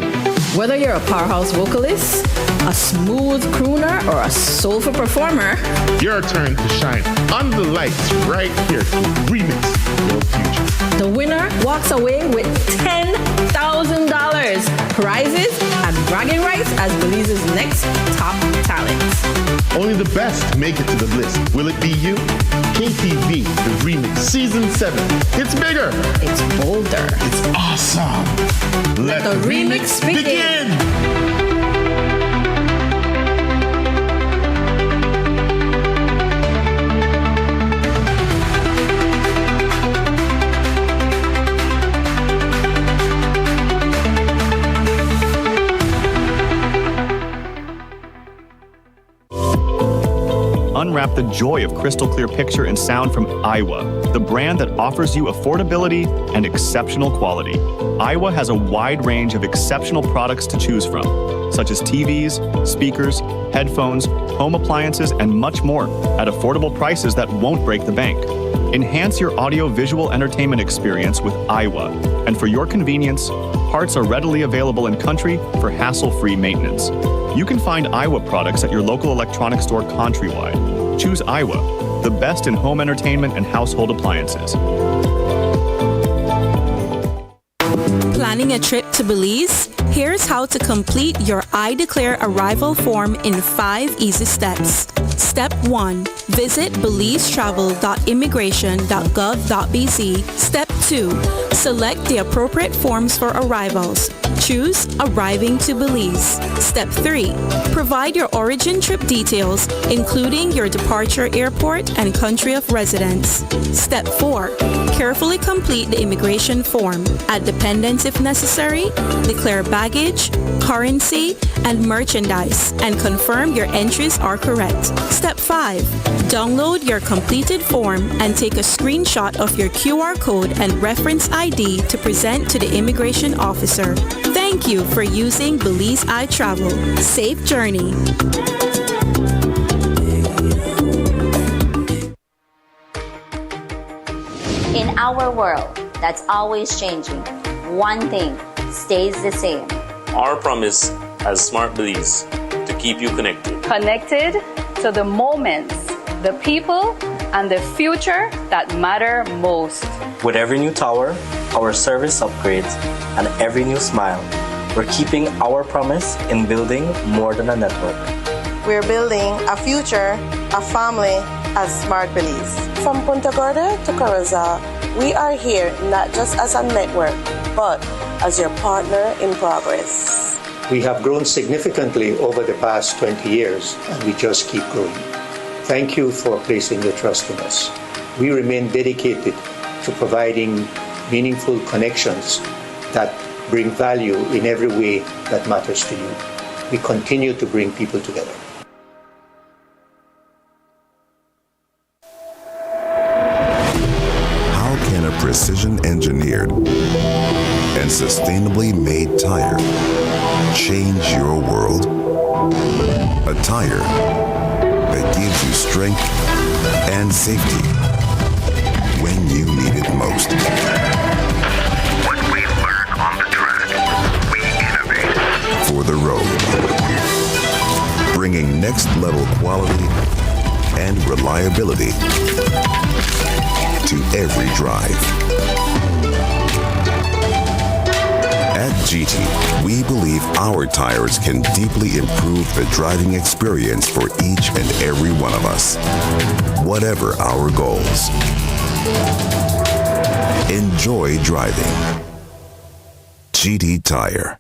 Whether you're a powerhouse vocalist, a smooth crooner, or a soulful performer, your turn to shine under the lights right here to remix your future. The winner walks away with $10,000, prizes, and bragging rights as Belize's next top talent. Only the best make it to the list. Will it be you? KTV, The Remix, Season 7. It's bigger. It's bolder. It's awesome. Let the remix begin. Unwrap the joy of crystal clear picture and sound from Iowa, the brand that offers you affordability and exceptional quality. Iowa has a wide range of exceptional products to choose from, such as TVs, speakers, headphones, home appliances, and much more at affordable prices that won't break the bank. Enhance your audio-visual entertainment experience with Iowa, and for your convenience, parts are readily available in country for hassle-free maintenance. You can find Iowa products at your local electronics store countrywide. Choose Iowa, the best in home entertainment and household appliances. Planning a trip to Belize? Here's how to complete your I Declare Arrival form in 5 easy steps. Step 1. Visit belizetravel.immigration.gov.bz. Step 2. Select the appropriate forms for arrivals. Choose Arriving to Belize. Step 3. Provide your origin trip details, including your departure airport and country of residence. Step 4. Carefully complete the immigration form. Add dependents if necessary. Declare baggage, currency, and merchandise, and confirm your entries are correct. Step 5. Download your completed form and take a screenshot of your QR code and reference ID to present to the immigration officer. Thank you for using Belize iTravel. Safe journey. In our world that's always changing, one thing stays the same. Our promise as Smart Belize to keep you connected. Connected to the moments, the people, and the future that matter most. With every new tower, our service upgrades, and every new smile, we're keeping our promise in building more than a network. We're building a future, a family as Smart Belize. From Punta Gorda to Corozal, we are here not just as a network, but as your partner in progress. We have grown significantly over the past 20 years, and we just keep growing. Thank you for placing your trust in us. We remain dedicated to providing meaningful connections that bring value in every way that matters to you. We continue to bring people together. How can a precision-engineered and sustainably made tire change your world? A tire that gives you strength and safety when you need it most. What we learn on the track, we innovate. For the road. Bringing next-level quality and reliability to every drive. At GT, we believe our tires can deeply improve the driving experience for each and every one of us, whatever our goals. Enjoy driving. GD Tire.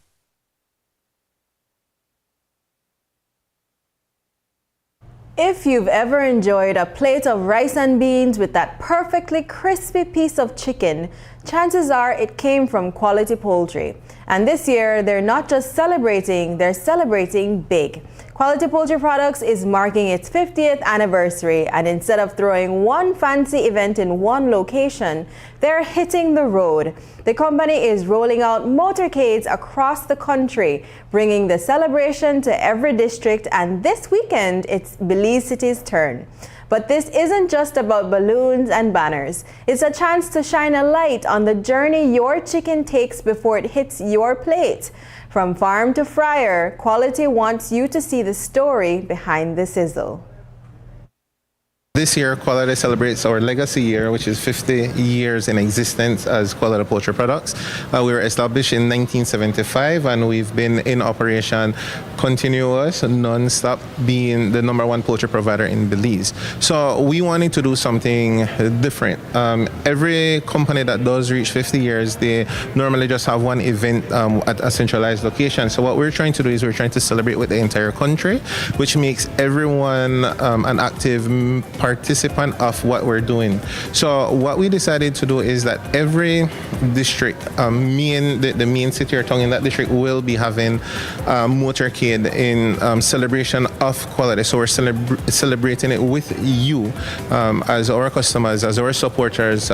If you've ever enjoyed a plate of rice and beans with that perfectly crispy piece of chicken, chances are it came from Quality Poultry. And this year, they're not just celebrating, they're celebrating big. Quality Poultry Products is marking its 50th anniversary, and instead of throwing one fancy event in one location, they're hitting the road. The company is rolling out motorcades across the country, bringing the celebration to every district, and this weekend, it's Belize City's turn. But this isn't just about balloons and banners. It's a chance to shine a light on the journey your chicken takes before it hits your plate. From farm to fryer, Quality wants you to see the story behind the sizzle. This year, Quality celebrates our legacy year, which is 50 years in existence as Quality Poultry Products. We were established in 1975, and we've been in operation continuous, non-stop, being the #1 poultry provider in Belize. So we wanted to do something different. Every company that does reach 50 years, they normally just have one event at a centralized location. So what we're trying to do is we're trying to celebrate with the entire country, which makes everyone an active participant of what we're doing. So what we decided to do is that every district, the main city or town in that district will be having a motorcade in celebration of Quality. So we're celebrating it with you as our customers, as our supporters,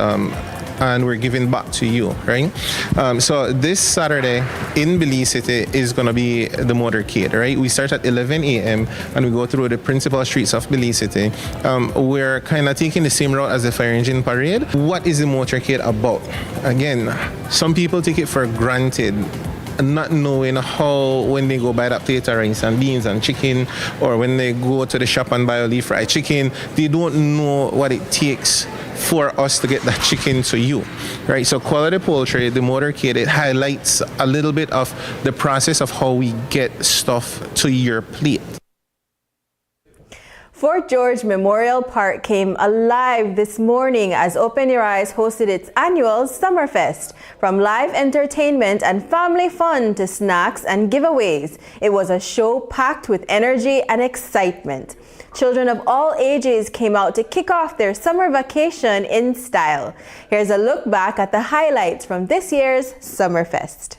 and we're giving back to you, right? So this Saturday in Belize City is going to be the motorcade, right? We start at 11 a.m. and we go through the principal streets of Belize City. We're kind of taking the same route as the fire engine parade. What is the motorcade about? Again, some people take it for granted, not knowing how, when they go buy that plate of rice and beans and chicken, or when they go to the shop and buy a leaf fried chicken, they don't know what it takes for us to get that chicken to you, right? So Quality Poultry, the motorcade, it highlights a little bit of the process of how we get stuff to your plate. Fort George Memorial Park came alive this morning as Open Your Eyes hosted its annual Summerfest. From live entertainment and family fun to snacks and giveaways, it was a show packed with energy and excitement. Children of all ages came out to kick off their summer vacation in style. Here's a look back at the highlights from this year's Summerfest.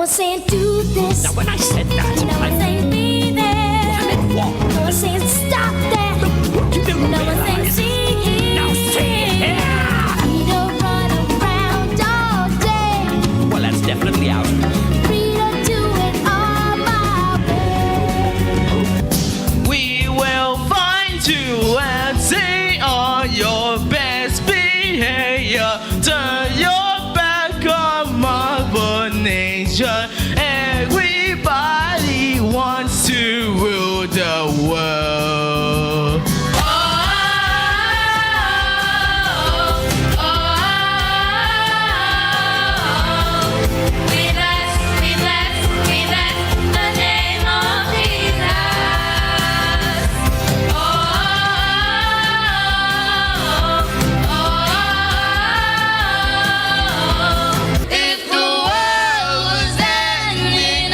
Saying do this. Now when I said that, no one saying be there. I meant what? No one saying stop that. No one saying see here. Now see here. We don't run around all day. Well, that's definitely out. We don't do it all my way. We will find you and say on your best behavior. Turn your back on Mother Nature. Everybody wants to rule the world. If the world was ending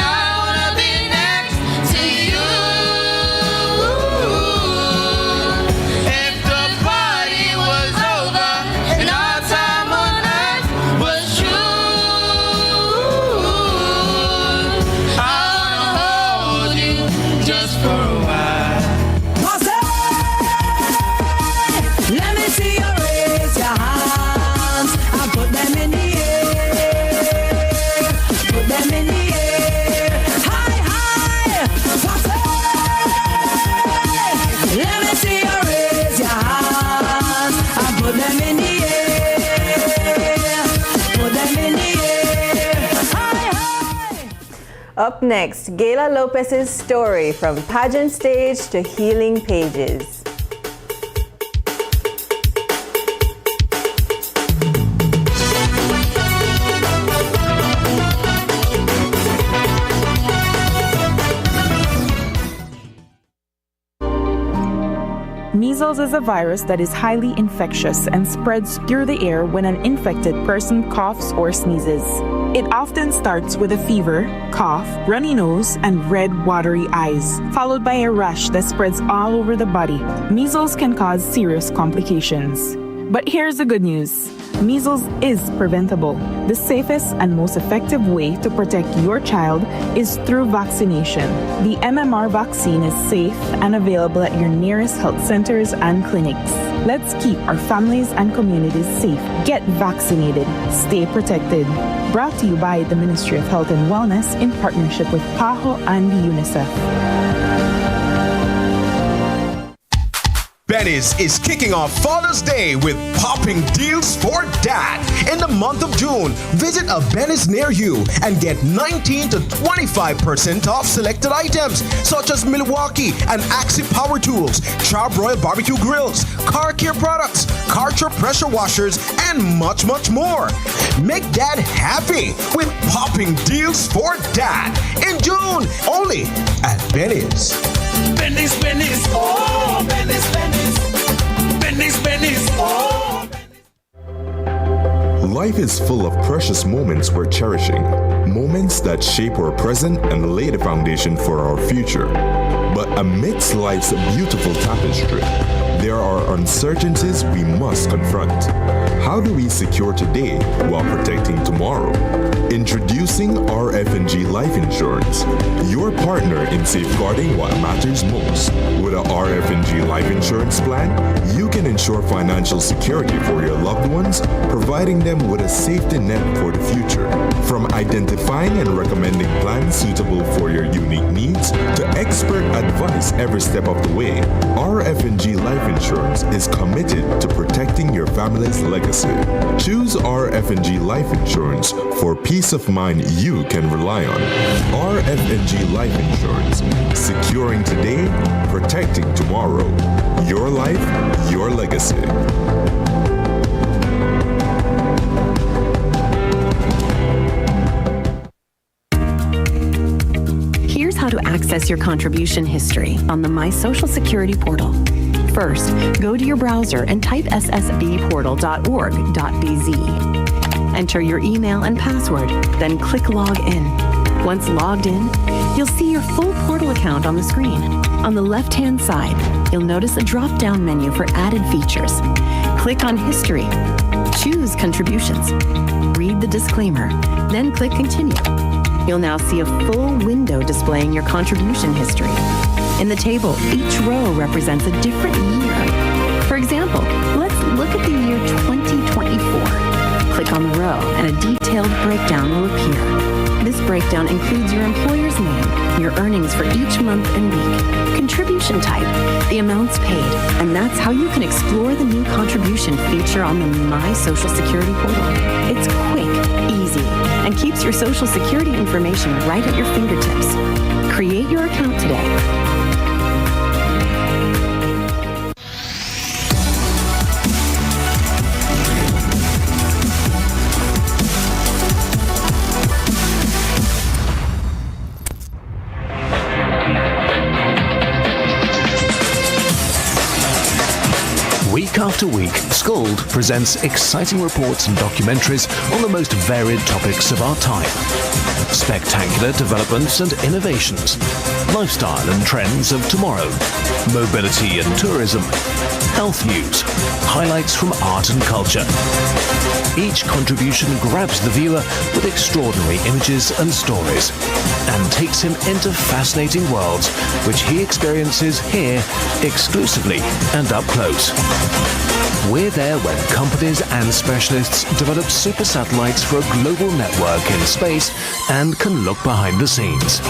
Up next, Gayla Lopez's story from pageant stage to healing pages. Measles is a virus that is highly infectious and spreads through the air when an infected person coughs or sneezes. It often starts with a fever, cough, runny nose, and red, watery eyes, followed by a rash that spreads all over the body. Measles can cause serious complications. But here's the good news. Measles is preventable. The safest and most effective way to protect your child is through vaccination. The MMR vaccine is safe and available at your nearest health centers and clinics. Let's keep our families and communities safe. Get vaccinated. Stay protected. Brought to you by the Ministry of Health and Wellness in partnership with PAHO and UNICEF. Benny's is kicking off Father's Day with popping deals for dad. In the month of June, visit a Benny's near you and get 19 to 25% off selected items such as Milwaukee and Axie power tools, Charbroil barbecue grills, car care products, Karcher pressure washers, and much, much more. Make dad happy with popping deals for dad in June, only at Benny's. Benny's, Benny's, oh, Benny's, Benny's. Benny's, Benny's, oh. Life is full of precious moments we're cherishing. Moments that shape our present and lay the foundation for our future. But amidst life's beautiful tapestry, there are uncertainties we must confront. How do we secure today while protecting tomorrow? Introducing RF&G Life Insurance, your partner in safeguarding what matters most. With a RF&G Life Insurance plan, you can ensure financial security for your loved ones, providing them with a safety net for the future. From identifying and recommending plans suitable for your unique needs to expert advice every step of the way, RF&G Life Insurance is committed to protecting your family's legacy. Choose RF&G Life Insurance for peace of mind you can rely on. RF&G Life Insurance, securing today, protecting tomorrow. Your life, your legacy. Here's how to access your contribution history on the My Social Security portal. First, go to your browser and type ssbportal.org.bz. Enter your email and password, then click Log In. Once logged in, you'll see your full portal account on the screen. On the left-hand side, you'll notice a drop-down menu for added features. Click on History. Choose Contributions. Read the disclaimer, then click Continue. You'll now see a full window displaying your contribution history. In the table, each row represents a different year. For example, let's look at the year 2024. Click on the row and a detailed breakdown will appear. This breakdown includes your employer's name, your earnings for each month and week, contribution type, the amounts paid, and that's how you can explore the new contribution feature on the My Social Security portal. It's quick, easy, and keeps your Social Security information right at your fingertips. Create your account today. Week after week, Scald presents exciting reports and documentaries on the most varied topics of our time. Spectacular developments and innovations, lifestyle and trends of tomorrow, mobility and tourism, health news, highlights from art and culture. Each contribution grabs the viewer with extraordinary images and stories and takes him into fascinating worlds which he experiences here exclusively and up close. We're there when companies and specialists develop super satellites for a global network in space and can look behind the scenes.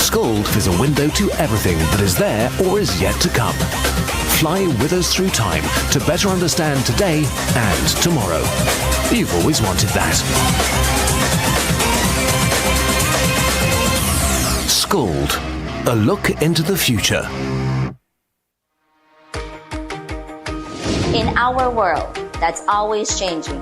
Scald is a window to everything that is there or is yet to come. Fly with us through time to better understand today and tomorrow. You've always wanted that. Schooled. A look into the future. In our world that's always changing,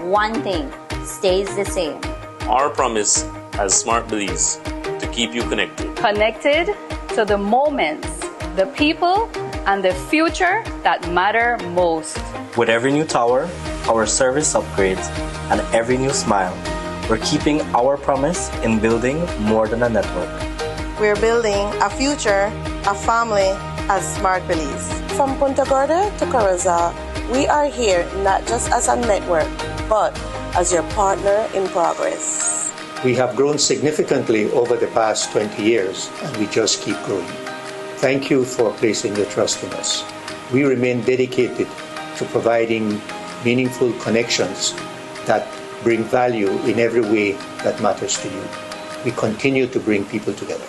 one thing stays the same. Our promise as Smart Belize to keep you connected. Connected to the moments, the people, and the future that matter most. With every new tower, our service upgrades, and every new smile, we're keeping our promise in building more than a network. We're building a future, a family as Smart Belize. From Punta Gorda to Carrizal, we are here not just as a network, but as your partner in progress. We have grown significantly over the past 20 years, and we just keep growing. Thank you for placing your trust in us. We remain dedicated to providing meaningful connections that bring value in every way that matters to you. We continue to bring people together.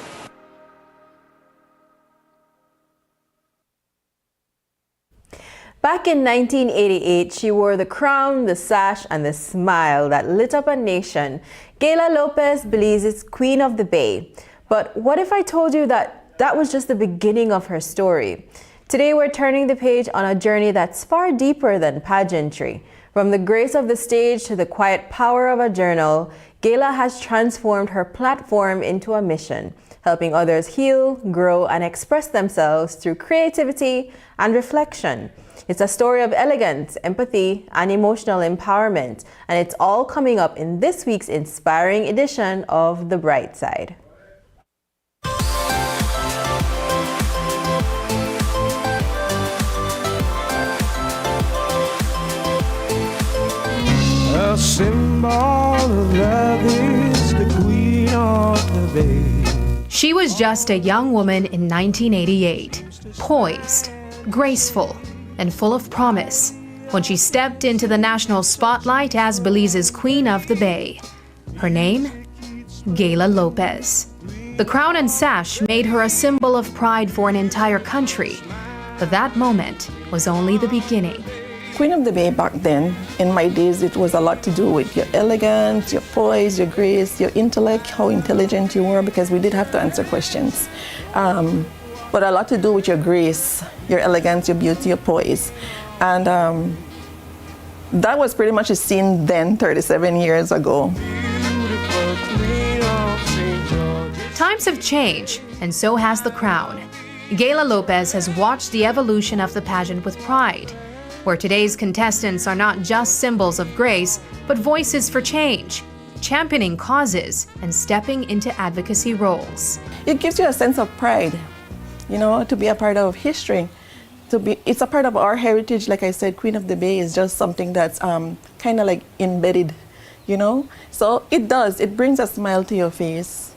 Back in 1988, she wore the crown, the sash, and the smile that lit up a nation. Gayla Lopez, Belize's Queen of the Bay. But what if I told you that that was just the beginning of her story? Today, we're turning the page on a journey that's far deeper than pageantry. From the grace of the stage to the quiet power of a journal, Gayla has transformed her platform into a mission, helping others heal, grow, and express themselves through creativity and reflection. It's a story of elegance, empathy, and emotional empowerment, and it's all coming up in this week's inspiring edition of The Bright Side. A symbol of love is the Queen of the Bay. She was just a young woman in 1988, poised, graceful, and full of promise when she stepped into the national spotlight as Belize's Queen of the Bay. Her name? Gayla Lopez. The crown and sash made her a symbol of pride for an entire country, but that moment was only the beginning. Queen of the Bay back then, in my days, it was a lot to do with your elegance, your poise, your grace, your intellect, how intelligent you were, because we did have to answer questions. But a lot to do with your grace, your elegance, your beauty, your poise. And that was pretty much a scene then, 37 years ago. Times have changed, and so has the crown. Gayla Lopez has watched the evolution of the pageant with pride, where today's contestants are not just symbols of grace, but voices for change, championing causes and stepping into advocacy roles. It gives you a sense of pride, you know, to be a part of history. It's a part of our heritage. Like I said, Queen of the Bay is just something that's kind of like embedded, you know? So it brings a smile to your face.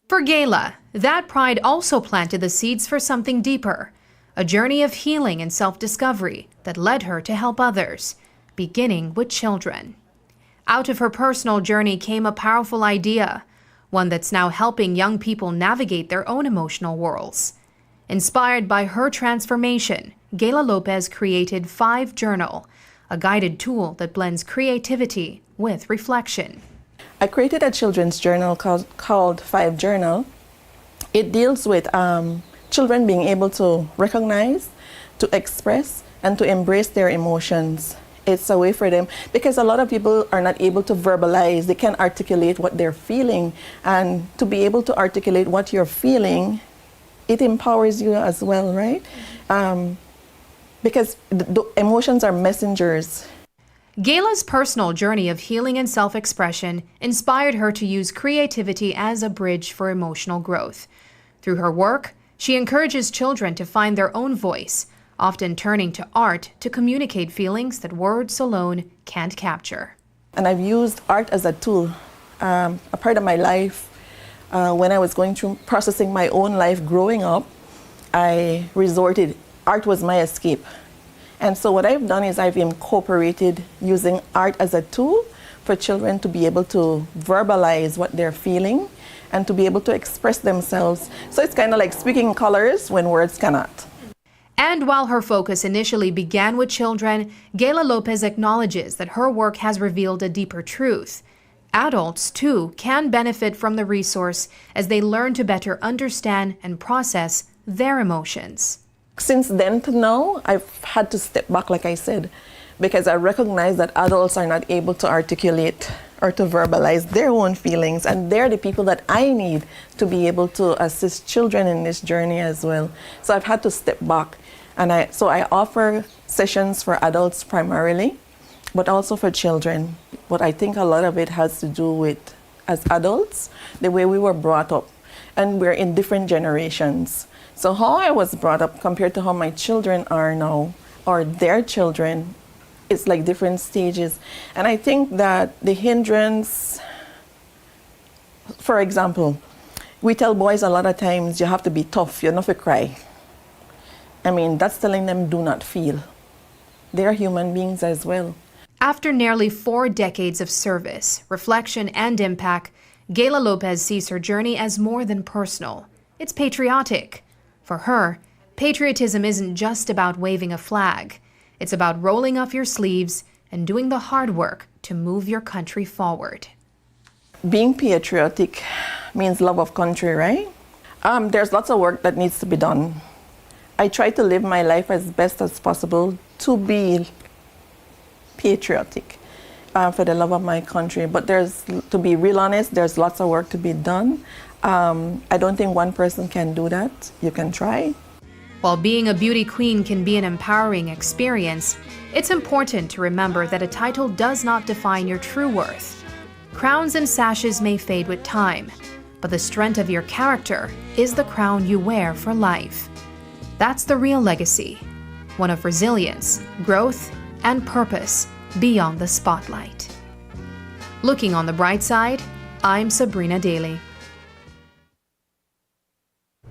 For Gayla, that pride also planted the seeds for something deeper, a journey of healing and self-discovery that led her to help others, beginning with children. Out of her personal journey came a powerful idea, one that's now helping young people navigate their own emotional worlds. Inspired by her transformation, Gayla Lopez created 5 Journal, a guided tool that blends creativity with reflection. I created a children's journal called 5 Journal. It deals with children being able to recognize, to express, and to embrace their emotions. It's a way for them, because a lot of people are not able to verbalize, they can't articulate what they're feeling. And to be able to articulate what you're feeling, it empowers you as well, right? Because the emotions are messengers. Gayla's personal journey of healing and self-expression inspired her to use creativity as a bridge for emotional growth. Through her work, she encourages children to find their own voice, often turning to art to communicate feelings that words alone can't capture. And I've used art as a tool, a part of my life. When I was going through processing my own life growing up, art was my escape. And so what I've done is I've incorporated using art as a tool for children to be able to verbalize what they're feeling and to be able to express themselves. So it's kind of like speaking colors when words cannot. And while her focus initially began with children, Gayla Lopez acknowledges that her work has revealed a deeper truth. Adults, too, can benefit from the resource as they learn to better understand and process their emotions. Since then to now, I've had to step back, like I said, because I recognize that adults are not able to articulate or to verbalize their own feelings, and they're the people that I need to be able to assist children in this journey as well. So I've had to step back, and I offer sessions for adults primarily, but also for children. But I think a lot of it has to do with, as adults, the way we were brought up, and we're in different generations. So how I was brought up compared to how my children are now, or their children, it's like different stages. And I think that the hindrance, for example, we tell boys a lot of times, you have to be tough, you don't have to cry. I mean, that's telling them do not feel. They're human beings as well. After nearly 4 decades of service, reflection, and impact, Gayla Lopez sees her journey as more than personal. It's patriotic. For her, patriotism isn't just about waving a flag. It's about rolling up your sleeves and doing the hard work to move your country forward. Being patriotic means love of country, right? There's lots of work that needs to be done. I try to live my life as best as possible to be patriotic for the love of my country. But to be real honest, there's lots of work to be done. I don't think one person can do that. You can try. While being a beauty queen can be an empowering experience, it's important to remember that a title does not define your true worth. Crowns and sashes may fade with time, but the strength of your character is the crown you wear for life. That's the real legacy, one of resilience, growth, and purpose beyond the spotlight. Looking on the bright side, I'm Sabrina Daly.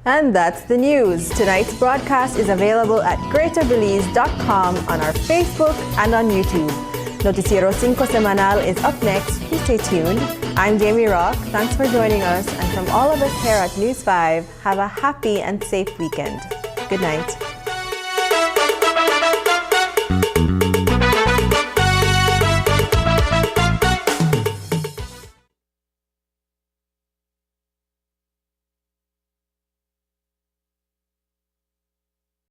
And that's the news. Tonight's broadcast is available at greaterbelize.com, on our Facebook, and on YouTube. Noticiero 5 Semanal is up next. Please stay tuned. I'm Jamie Rock. Thanks for joining us. And from all of us here at News 5, have a happy and safe weekend. Good night.